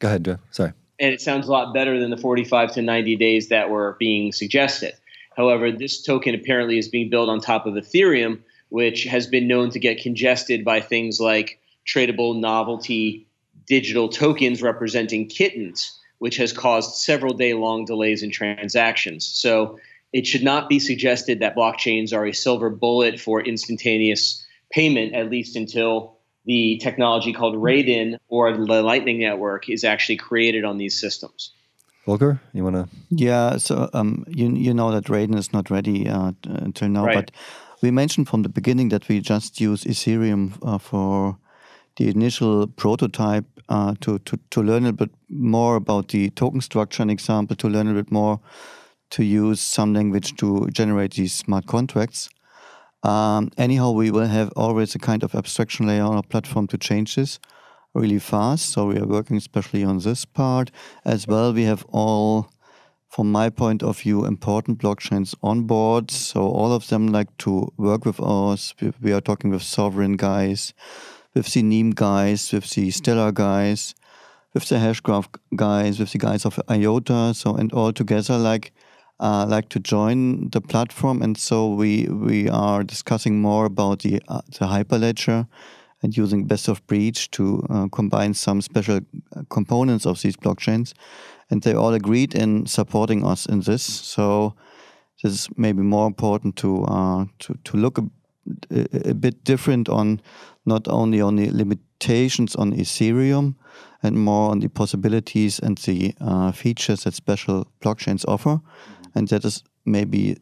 Go ahead, Drew. Sorry. And it sounds a lot better than the 45 to 90 days that were being suggested. However, this token apparently is being built on top of Ethereum, which has been known to get congested by things like tradable novelty digital tokens representing kittens, which has caused several day-long delays in transactions. So it should not be suggested that blockchains are a silver bullet for instantaneous payment, at least until the technology called Raiden or the Lightning Network is actually created on these systems. Volker, you want to? Yeah, so you know that Raiden is not ready until now, but we mentioned from the beginning that we just use Ethereum for the initial prototype to learn a bit more about the token structure, an example, to learn a bit more, to use some language to generate these smart contracts. Anyhow, we will have always a kind of abstraction layer on our platform to change this really fast. So we are working especially on this part. As well, we have all, from my point of view, important blockchains on board. So all of them like to work with us. We are talking with Sovereign guys, with the Neem guys, with the Stellar guys, with the Hashgraph guys, with the guys of IOTA. So, and all together like to join the platform, and so we are discussing more about the Hyperledger and using best of breed to combine some special components of these blockchains, and they all agreed in supporting us in this. So this is maybe more important to look a bit different on not only on the limitations on Ethereum and more on the possibilities and the features that special blockchains offer. And that is maybe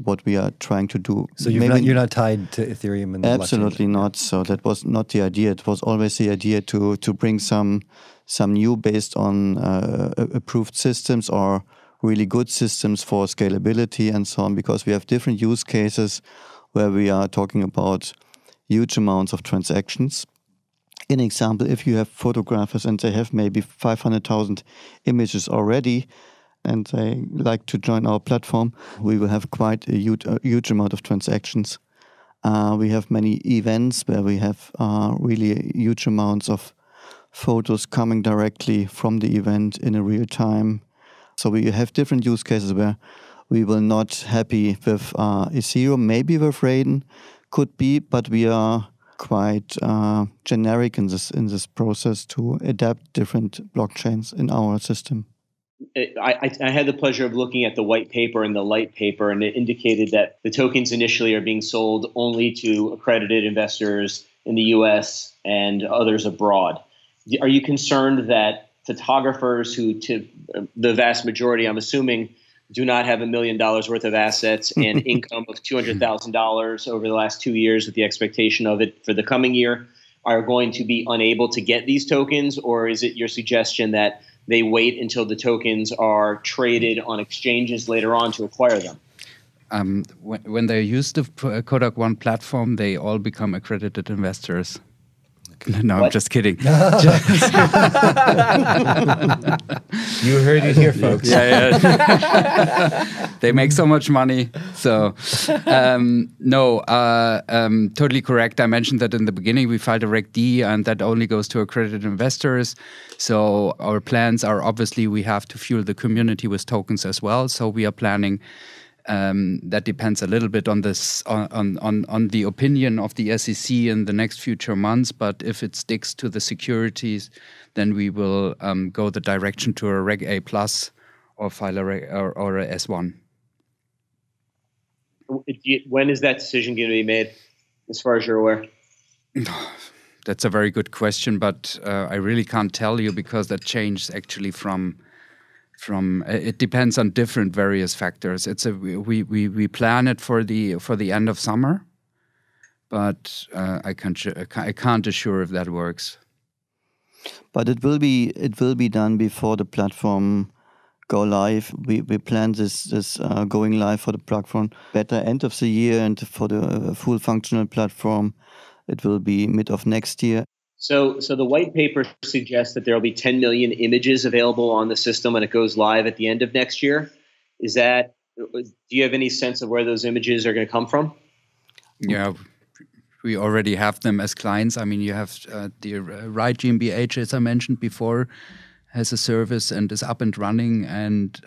what we are trying to do. So you're not tied to Ethereum? And absolutely not. So that was not the idea. It was always the idea to bring some new based on approved systems or really good systems for scalability and so on, because we have different use cases where we are talking about huge amounts of transactions. In example, if you have photographers and they have maybe 500,000 images already, and they like to join our platform, we will have quite a huge amount of transactions. We have many events where we have really huge amounts of photos coming directly from the event in a real time. So we have different use cases where we will not happy with Ethereum, maybe with Raiden, could be, but we are quite generic in this process to adapt different blockchains in our system. I had the pleasure of looking at the white paper and the light paper, and it indicated that the tokens initially are being sold only to accredited investors in the U.S. and others abroad. Are you concerned that photographers who, to the vast majority, I'm assuming, do not have $1 million worth of assets and income of $200,000 over the last 2 years with the expectation of it for the coming year, are going to be unable to get these tokens? Or is it your suggestion that they wait until the tokens are traded on exchanges later on to acquire them? When they use the KODAKOne platform, they all become accredited investors. No, I'm just kidding. You heard it here, folks. Yeah. They make so much money. So, totally correct. I mentioned that in the beginning. We filed a Reg D, and that only goes to accredited investors. So our plans are obviously we have to fuel the community with tokens as well. So we are planning That depends a little bit on this on the opinion of the SEC in the next future months. But if it sticks to the securities, then we will go the direction to a Reg A plus or file or a S1. When is that decision going to be made, as far as you're aware? That's a very good question, but I really can't tell you because that changes actually from it depends on different various factors. We plan it for the end of summer, but I can't assure if that works. But it will be done before the platform go live. We plan this going live for the platform better end of the year, and for the full functional platform, it will be mid of next year. So the white paper suggests that there will be 10 million images available on the system when it goes live at the end of next year. Do you have any sense of where those images are going to come from? Yeah, we already have them as clients. I mean, you have the Right GmbH, as I mentioned before, has a service and is up and running, and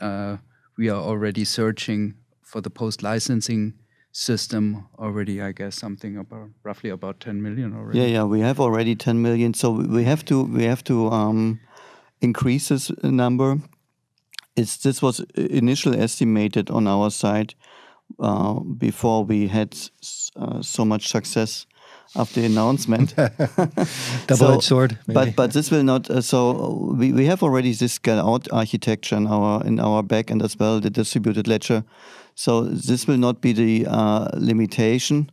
we are already searching for the post-licensing system already. I guess something about roughly about 10 million already. Yeah, we have already 10 million. So we have to increase this number. This was initially estimated on our side before we had so much success after the announcement. Double-edged sword, maybe. But this will not. So we have already this scale-out architecture in our backend as well, the distributed ledger. So this will not be the limitation.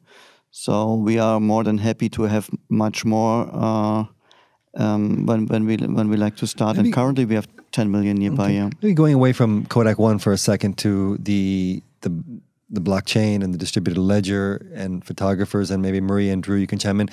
So we are more than happy to have much more when we like to start. And currently we have 10 million nearby. Okay. Yeah. Maybe going away from KODAKOne for a second to the blockchain and the distributed ledger and photographers, and maybe Marie and Drew, you can chime in.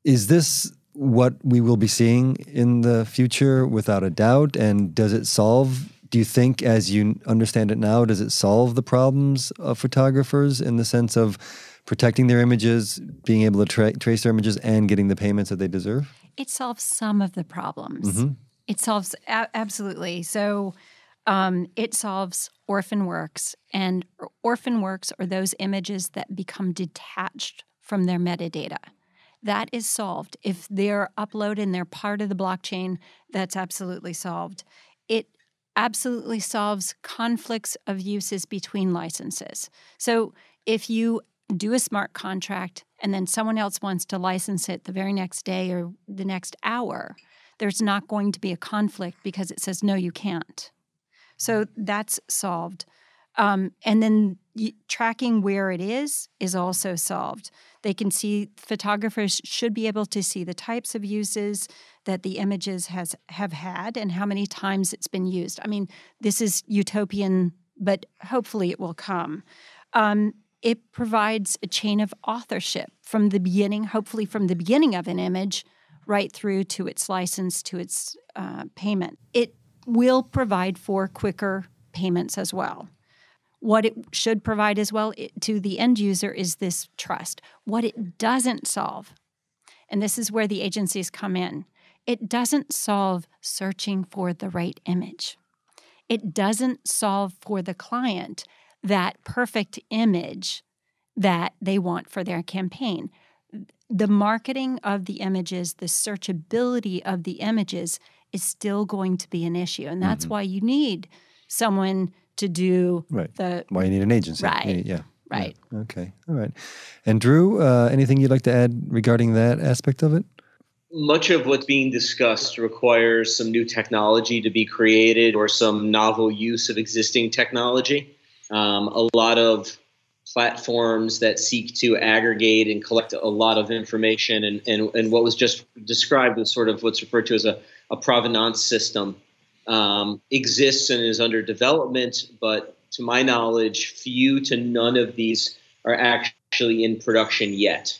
Is this what we will be seeing in the future without a doubt? And does it solve, do you think, as you understand it now, does it solve the problems of photographers in the sense of protecting their images, being able to trace their images, and getting the payments that they deserve? It solves some of the problems. Mm-hmm. It solves, absolutely. So it solves orphan works, and orphan works are those images that become detached from their metadata. That is solved. If they're uploaded and they're part of the blockchain, that's absolutely solved. It absolutely solves conflicts of uses between licenses. So if you do a smart contract and then someone else wants to license it the very next day or the next hour, there's not going to be a conflict because it says, no, you can't. So that's solved. And then tracking where it is also solved. They can see, photographers should be able to see the types of uses that the images have had and how many times it's been used. I mean, this is utopian, but hopefully it will come. It provides a chain of authorship from the beginning, hopefully from the beginning of an image, right through to its license, to its payment. It will provide for quicker payments as well. What it should provide as well to the end user is this trust. What it doesn't solve, and this is where the agencies come in, it doesn't solve searching for the right image. It doesn't solve for the client that perfect image that they want for their campaign. The marketing of the images, the searchability of the images is still going to be an issue. And that's why you need someone to do why you need an agency. Right. Right. Yeah. Okay. All right. And Drew, anything you'd like to add regarding that aspect of it? Much of what's being discussed requires some new technology to be created or some novel use of existing technology. A lot of platforms that seek to aggregate and collect a lot of information and what was just described as sort of what's referred to as a provenance system exists and is under development, but to my knowledge, few to none of these are actually in production yet.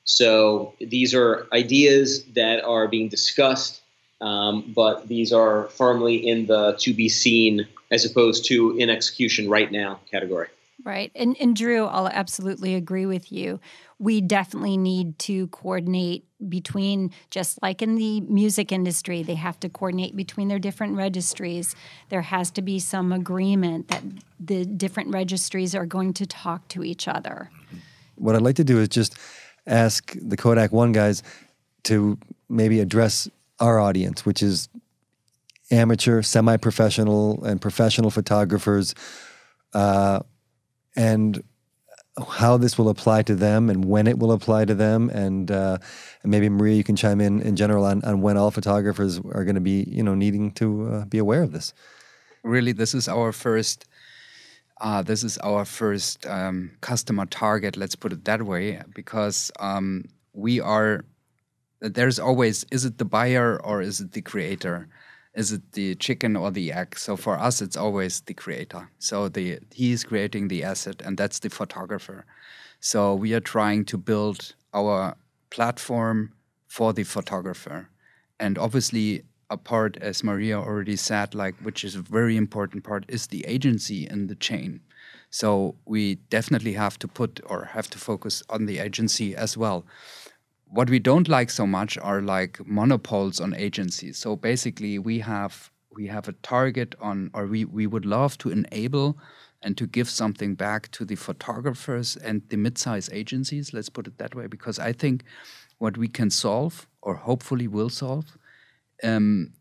So these are ideas that are being discussed, but these are firmly in the to be seen as opposed to in execution right now category. Right. And Drew, I'll absolutely agree with you. We definitely need to coordinate between, just like in the music industry, they have to coordinate between their different registries. There has to be some agreement that the different registries are going to talk to each other. What I'd like to do is just ask the KODAKOne guys to maybe address our audience, which is amateur, semi-professional, and professional photographers, and how this will apply to them and when it will apply to them. And maybe, Maria, you can chime in general on when all photographers are going to be, needing to be aware of this. Really, this is our first customer target, let's put it that way, because there's always, is it the buyer or is it the creator? Is it the chicken or the egg? So for us, it's always the creator. So he's creating the asset, and that's the photographer. So we are trying to build our platform for the photographer. And obviously, a part, as Maria already said, which is a very important part, is the agency in the chain. So we definitely have to focus on the agency as well. What we don't like so much are monopoles on agencies. So basically we have a target on, or we would love to enable and to give something back to the photographers and the mid-size agencies, let's put it that way, because I think what we can solve, or hopefully will solve,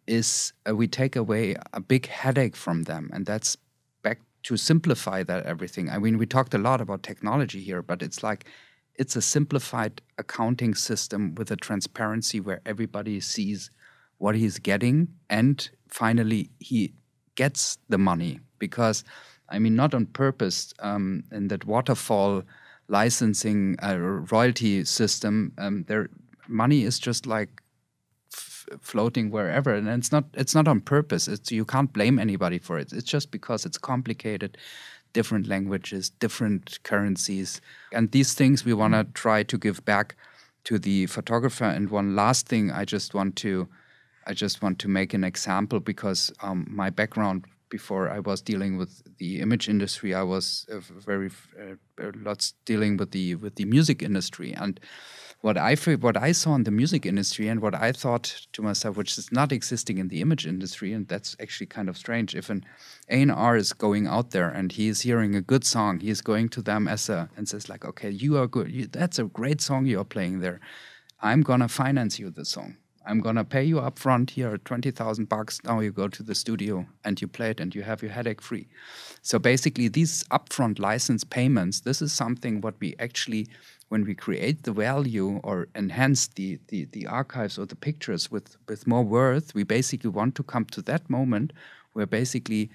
is we take away a big headache from them. And that's back to simplify that everything. I mean, we talked a lot about technology here, but it's a simplified accounting system with a transparency where everybody sees what he's getting, and finally he gets the money. Because, I mean, not on purpose, in that waterfall licensing royalty system, their money is just floating wherever, and it's not on purpose. You can't blame anybody for it. It's just because it's complicated. Different languages, different currencies. And these things we want to try to give back to the photographer. And one last thing, I just want to make an example, because my background, before I was dealing with the image industry, I was lots dealing with the music industry. And what I saw in the music industry, and what I thought to myself, which is not existing in the image industry, and that's actually kind of strange. If an A&R is going out there and he is hearing a good song, he is going to them and says okay, you are good. That's a great song you are playing there. I'm gonna finance you the song. I'm gonna pay you up front here $20,000. Now you go to the studio and you play it and you have your headache free. So basically, these upfront license payments, this is something what we actually, when we create the value or enhance the archives or the pictures with more worth, we basically want to come to that moment where basically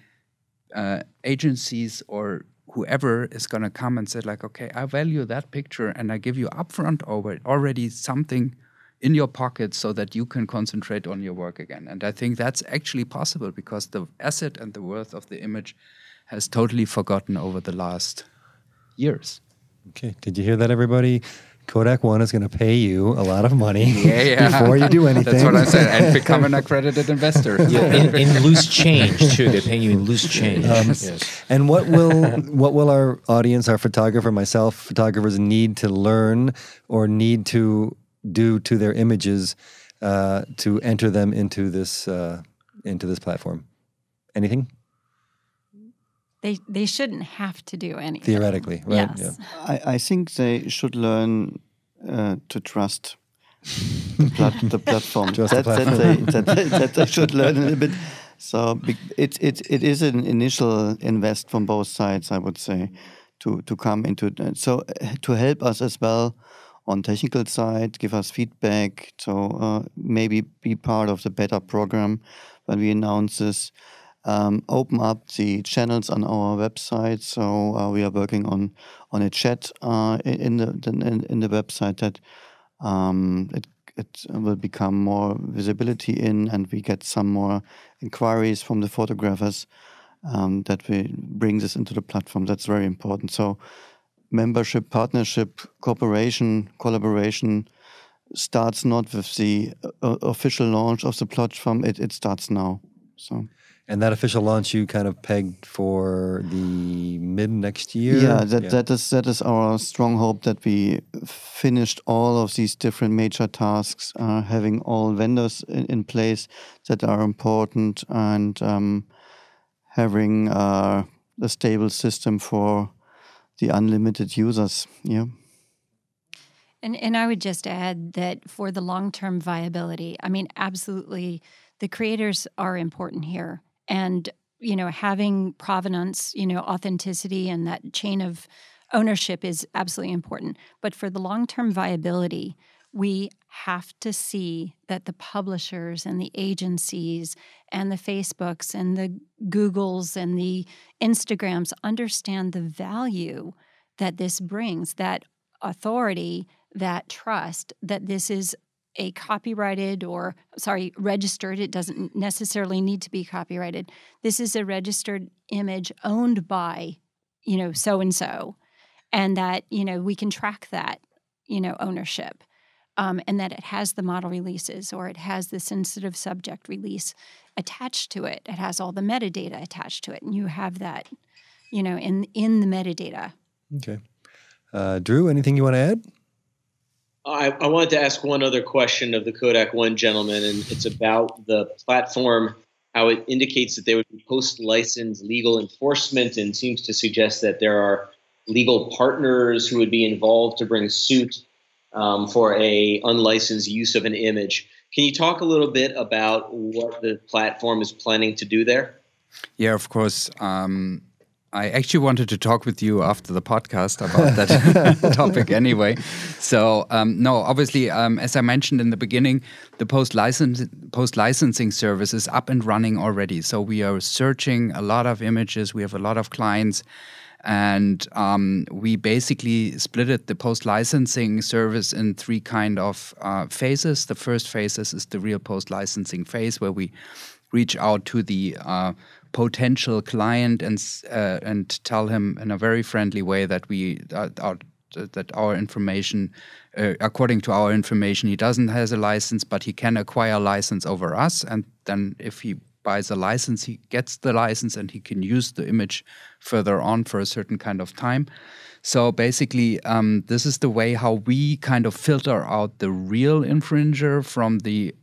agencies or whoever is going to come and say okay, I value that picture and I give you upfront already something in your pocket so that you can concentrate on your work again. And I think that's actually possible, because the asset and the worth of the image has totally forgotten over the last years. Okay, did you hear that, everybody? KODAKOne is going to pay you a lot of money before you do anything. That's what I said, and become an accredited investor. in loose change, too. They're paying you in loose change. Yes. And what will our audience, our photographer, myself, photographers need to learn or need to do to their images to enter them into this platform? Anything? They shouldn't have to do anything. Theoretically, right? Yes. Yeah. I think they should learn to trust the platform. That they should learn a little bit. So it is an initial invest from both sides, I would say, to come into that. So to help us as well on technical side, give us feedback, so maybe be part of the beta program when we announce this. Open up the channels on our website. So we are working on a chat in the website that it will become more visibility in, and we get some more inquiries from the photographers that we bring this into the platform. That's very important. So membership, partnership, cooperation, collaboration starts not with the official launch of the platform. It starts now. So. And that official launch you kind of pegged for the mid next year? Yeah, that is our strong hope, that we finished all of these different major tasks, having all vendors in place that are important, and having a stable system for the unlimited users. Yeah. And I would just add that for the long-term viability, I mean, absolutely, the creators are important here. And, having provenance, authenticity and that chain of ownership is absolutely important. But for the long-term viability, we have to see that the publishers and the agencies and the Facebooks and the Googles and the Instagrams understand the value that this brings, that authority, that trust, that this is a copyrighted registered. It doesn't necessarily need to be copyrighted. This is a registered image owned by, so-and-so, and that, we can track that, ownership, and that it has the model releases, or it has the sensitive subject release attached to it. It has all the metadata attached to it, and you have that, in the metadata. Okay. Drew, anything you want to add? I wanted to ask one other question of the KODAKOne gentleman, and it's about the platform, how it indicates that there would be post-license legal enforcement, and seems to suggest that there are legal partners who would be involved to bring suit for a unlicensed use of an image. Can you talk a little bit about what the platform is planning to do there? Yeah, of course. I actually wanted to talk with you after the podcast about that topic anyway. So, no, obviously, as I mentioned in the beginning, the post-licensing service is up and running already. So we are searching a lot of images. We have a lot of clients. And we basically split the post-licensing service in three kind of phases. The first phase is the real post-licensing phase, where we reach out to the potential client and tell him in a very friendly way that that our information, according to our information, he doesn't have a license, but he can acquire a license over us. And then if he buys a license, he gets the license and he can use the image further on for a certain kind of time. So basically, this is the way how we kind of filter out the real infringer from the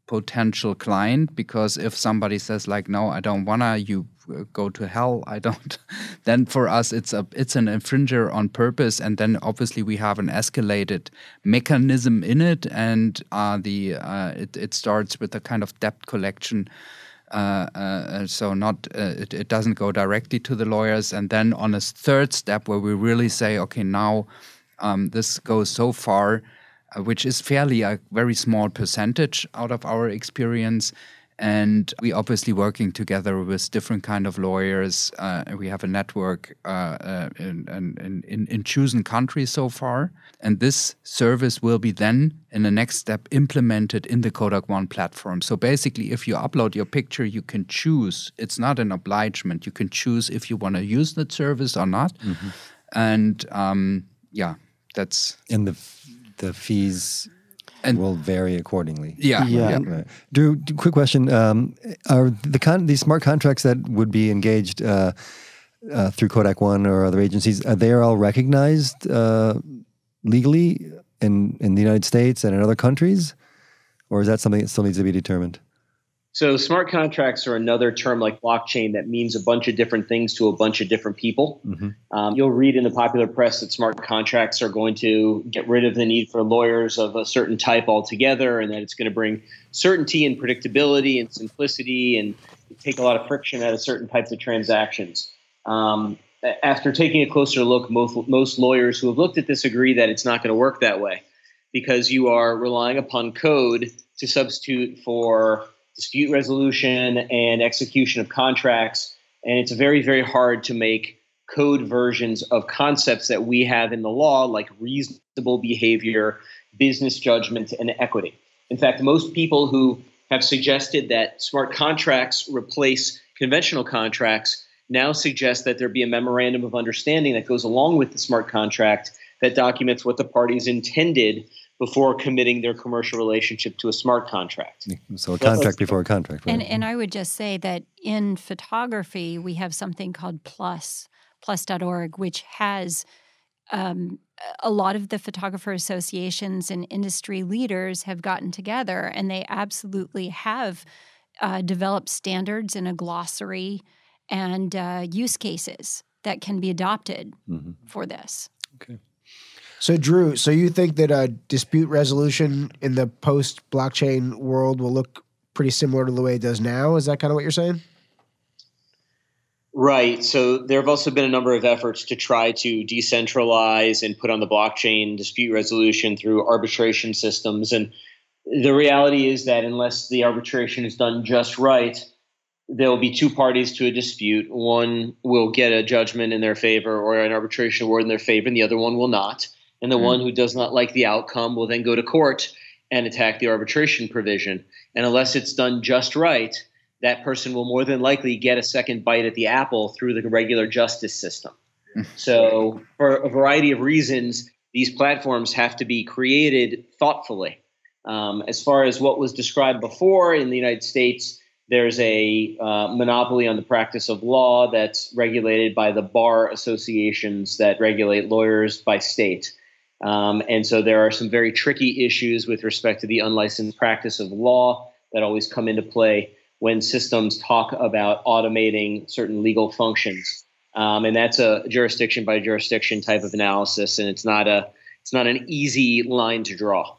potential client, because if somebody says like, no, I don't wanna, you go to hell, I don't, then for us it's an infringer on purpose, and then obviously we have an escalated mechanism in it, and it starts with a kind of debt collection. So it doesn't go directly to the lawyers, and then on a third step where we really say, okay, now this goes so far, which is fairly a very small percentage out of our experience. And we obviously working together with different kind of lawyers. We have a network in chosen countries so far. And this service will be then, in the next step, implemented in the KODAKOne platform. So basically, if you upload your picture, you can choose. It's not an obligement. You can choose if you want to use that service or not. Mm-hmm. And that's... And the fees will vary accordingly. Yeah. Right. Drew, quick question: are these smart contracts that would be engaged through KODAKOne or other agencies, are they all recognized legally in the United States and in other countries, or is that something that still needs to be determined? So smart contracts are another term like blockchain that means a bunch of different things to a bunch of different people. Mm-hmm. You'll read in the popular press that smart contracts are going to get rid of the need for lawyers of a certain type altogether, and that it's going to bring certainty and predictability and simplicity and take a lot of friction out of certain types of transactions. After taking a closer look, most lawyers who have looked at this agree that it's not going to work that way, because you are relying upon code to substitute for dispute resolution and execution of contracts. And it's very, very hard to make code versions of concepts that we have in the law, like reasonable behavior, business judgment, and equity. In fact, most people who have suggested that smart contracts replace conventional contracts now suggest that there be a memorandum of understanding that goes along with the smart contract that documents what the parties intended before committing their commercial relationship to a smart contract. So a contract before a contract. Right? And I would just say that, in photography, we have something called plus.org, which has a lot of the photographer associations and industry leaders have gotten together, and they absolutely have developed standards and a glossary and use cases that can be adopted for this. Okay. So, Drew, so you think that dispute resolution in the post-blockchain world will look pretty similar to the way it does now? Is that kind of what you're saying? Right. So there have also been a number of efforts to try to decentralize and put on the blockchain dispute resolution through arbitration systems. And the reality is that unless the arbitration is done just right, there will be two parties to a dispute. One will get a judgment in their favor or an arbitration award in their favor, and the other one will not. And the one who does not like the outcome will then go to court and attack the arbitration provision. And unless it's done just right, that person will more than likely get a second bite at the apple through the regular justice system. So for a variety of reasons, these platforms have to be created thoughtfully. As far as what was described before in the United States, there's a monopoly on the practice of law that's regulated by the bar associations that regulate lawyers by state. And so there are some very tricky issues with respect to the unlicensed practice of law that always come into play when systems talk about automating certain legal functions. And that's a jurisdiction by jurisdiction type of analysis, and it's not an easy line to draw.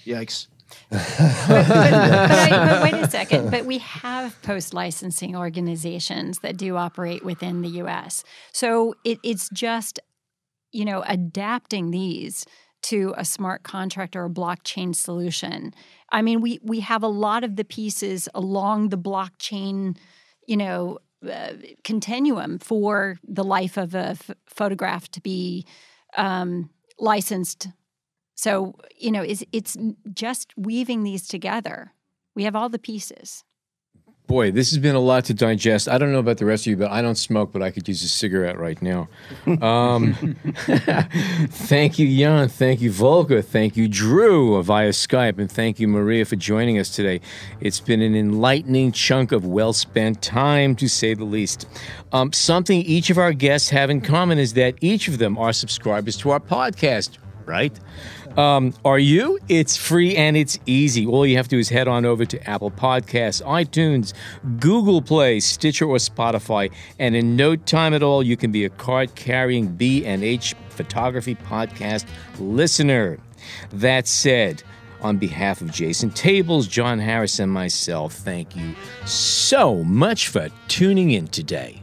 Yikes. But wait a second. But we have post-licensing organizations that do operate within the U.S. So it's just, adapting these to a smart contract or a blockchain solution. I mean, we have a lot of the pieces along the blockchain, continuum for the life of a photograph to be licensed. So, it's just weaving these together. We have all the pieces. Boy, this has been a lot to digest. I don't know about the rest of you, but I don't smoke, but I could use a cigarette right now. Thank you, Jan. Thank you, Volker. Thank you, Drew, via Skype. And thank you, Maria, for joining us today. It's been an enlightening chunk of well-spent time, to say the least. Something each of our guests have in common is that each of them are subscribers to our podcast, right? Are you? It's free and it's easy. All you have to do is head on over to Apple Podcasts, iTunes, Google Play, Stitcher, or Spotify, and in no time at all, you can be a card-carrying B&H Photography Podcast listener. That said, on behalf of Jason Tables, John Harris, and myself, thank you so much for tuning in today.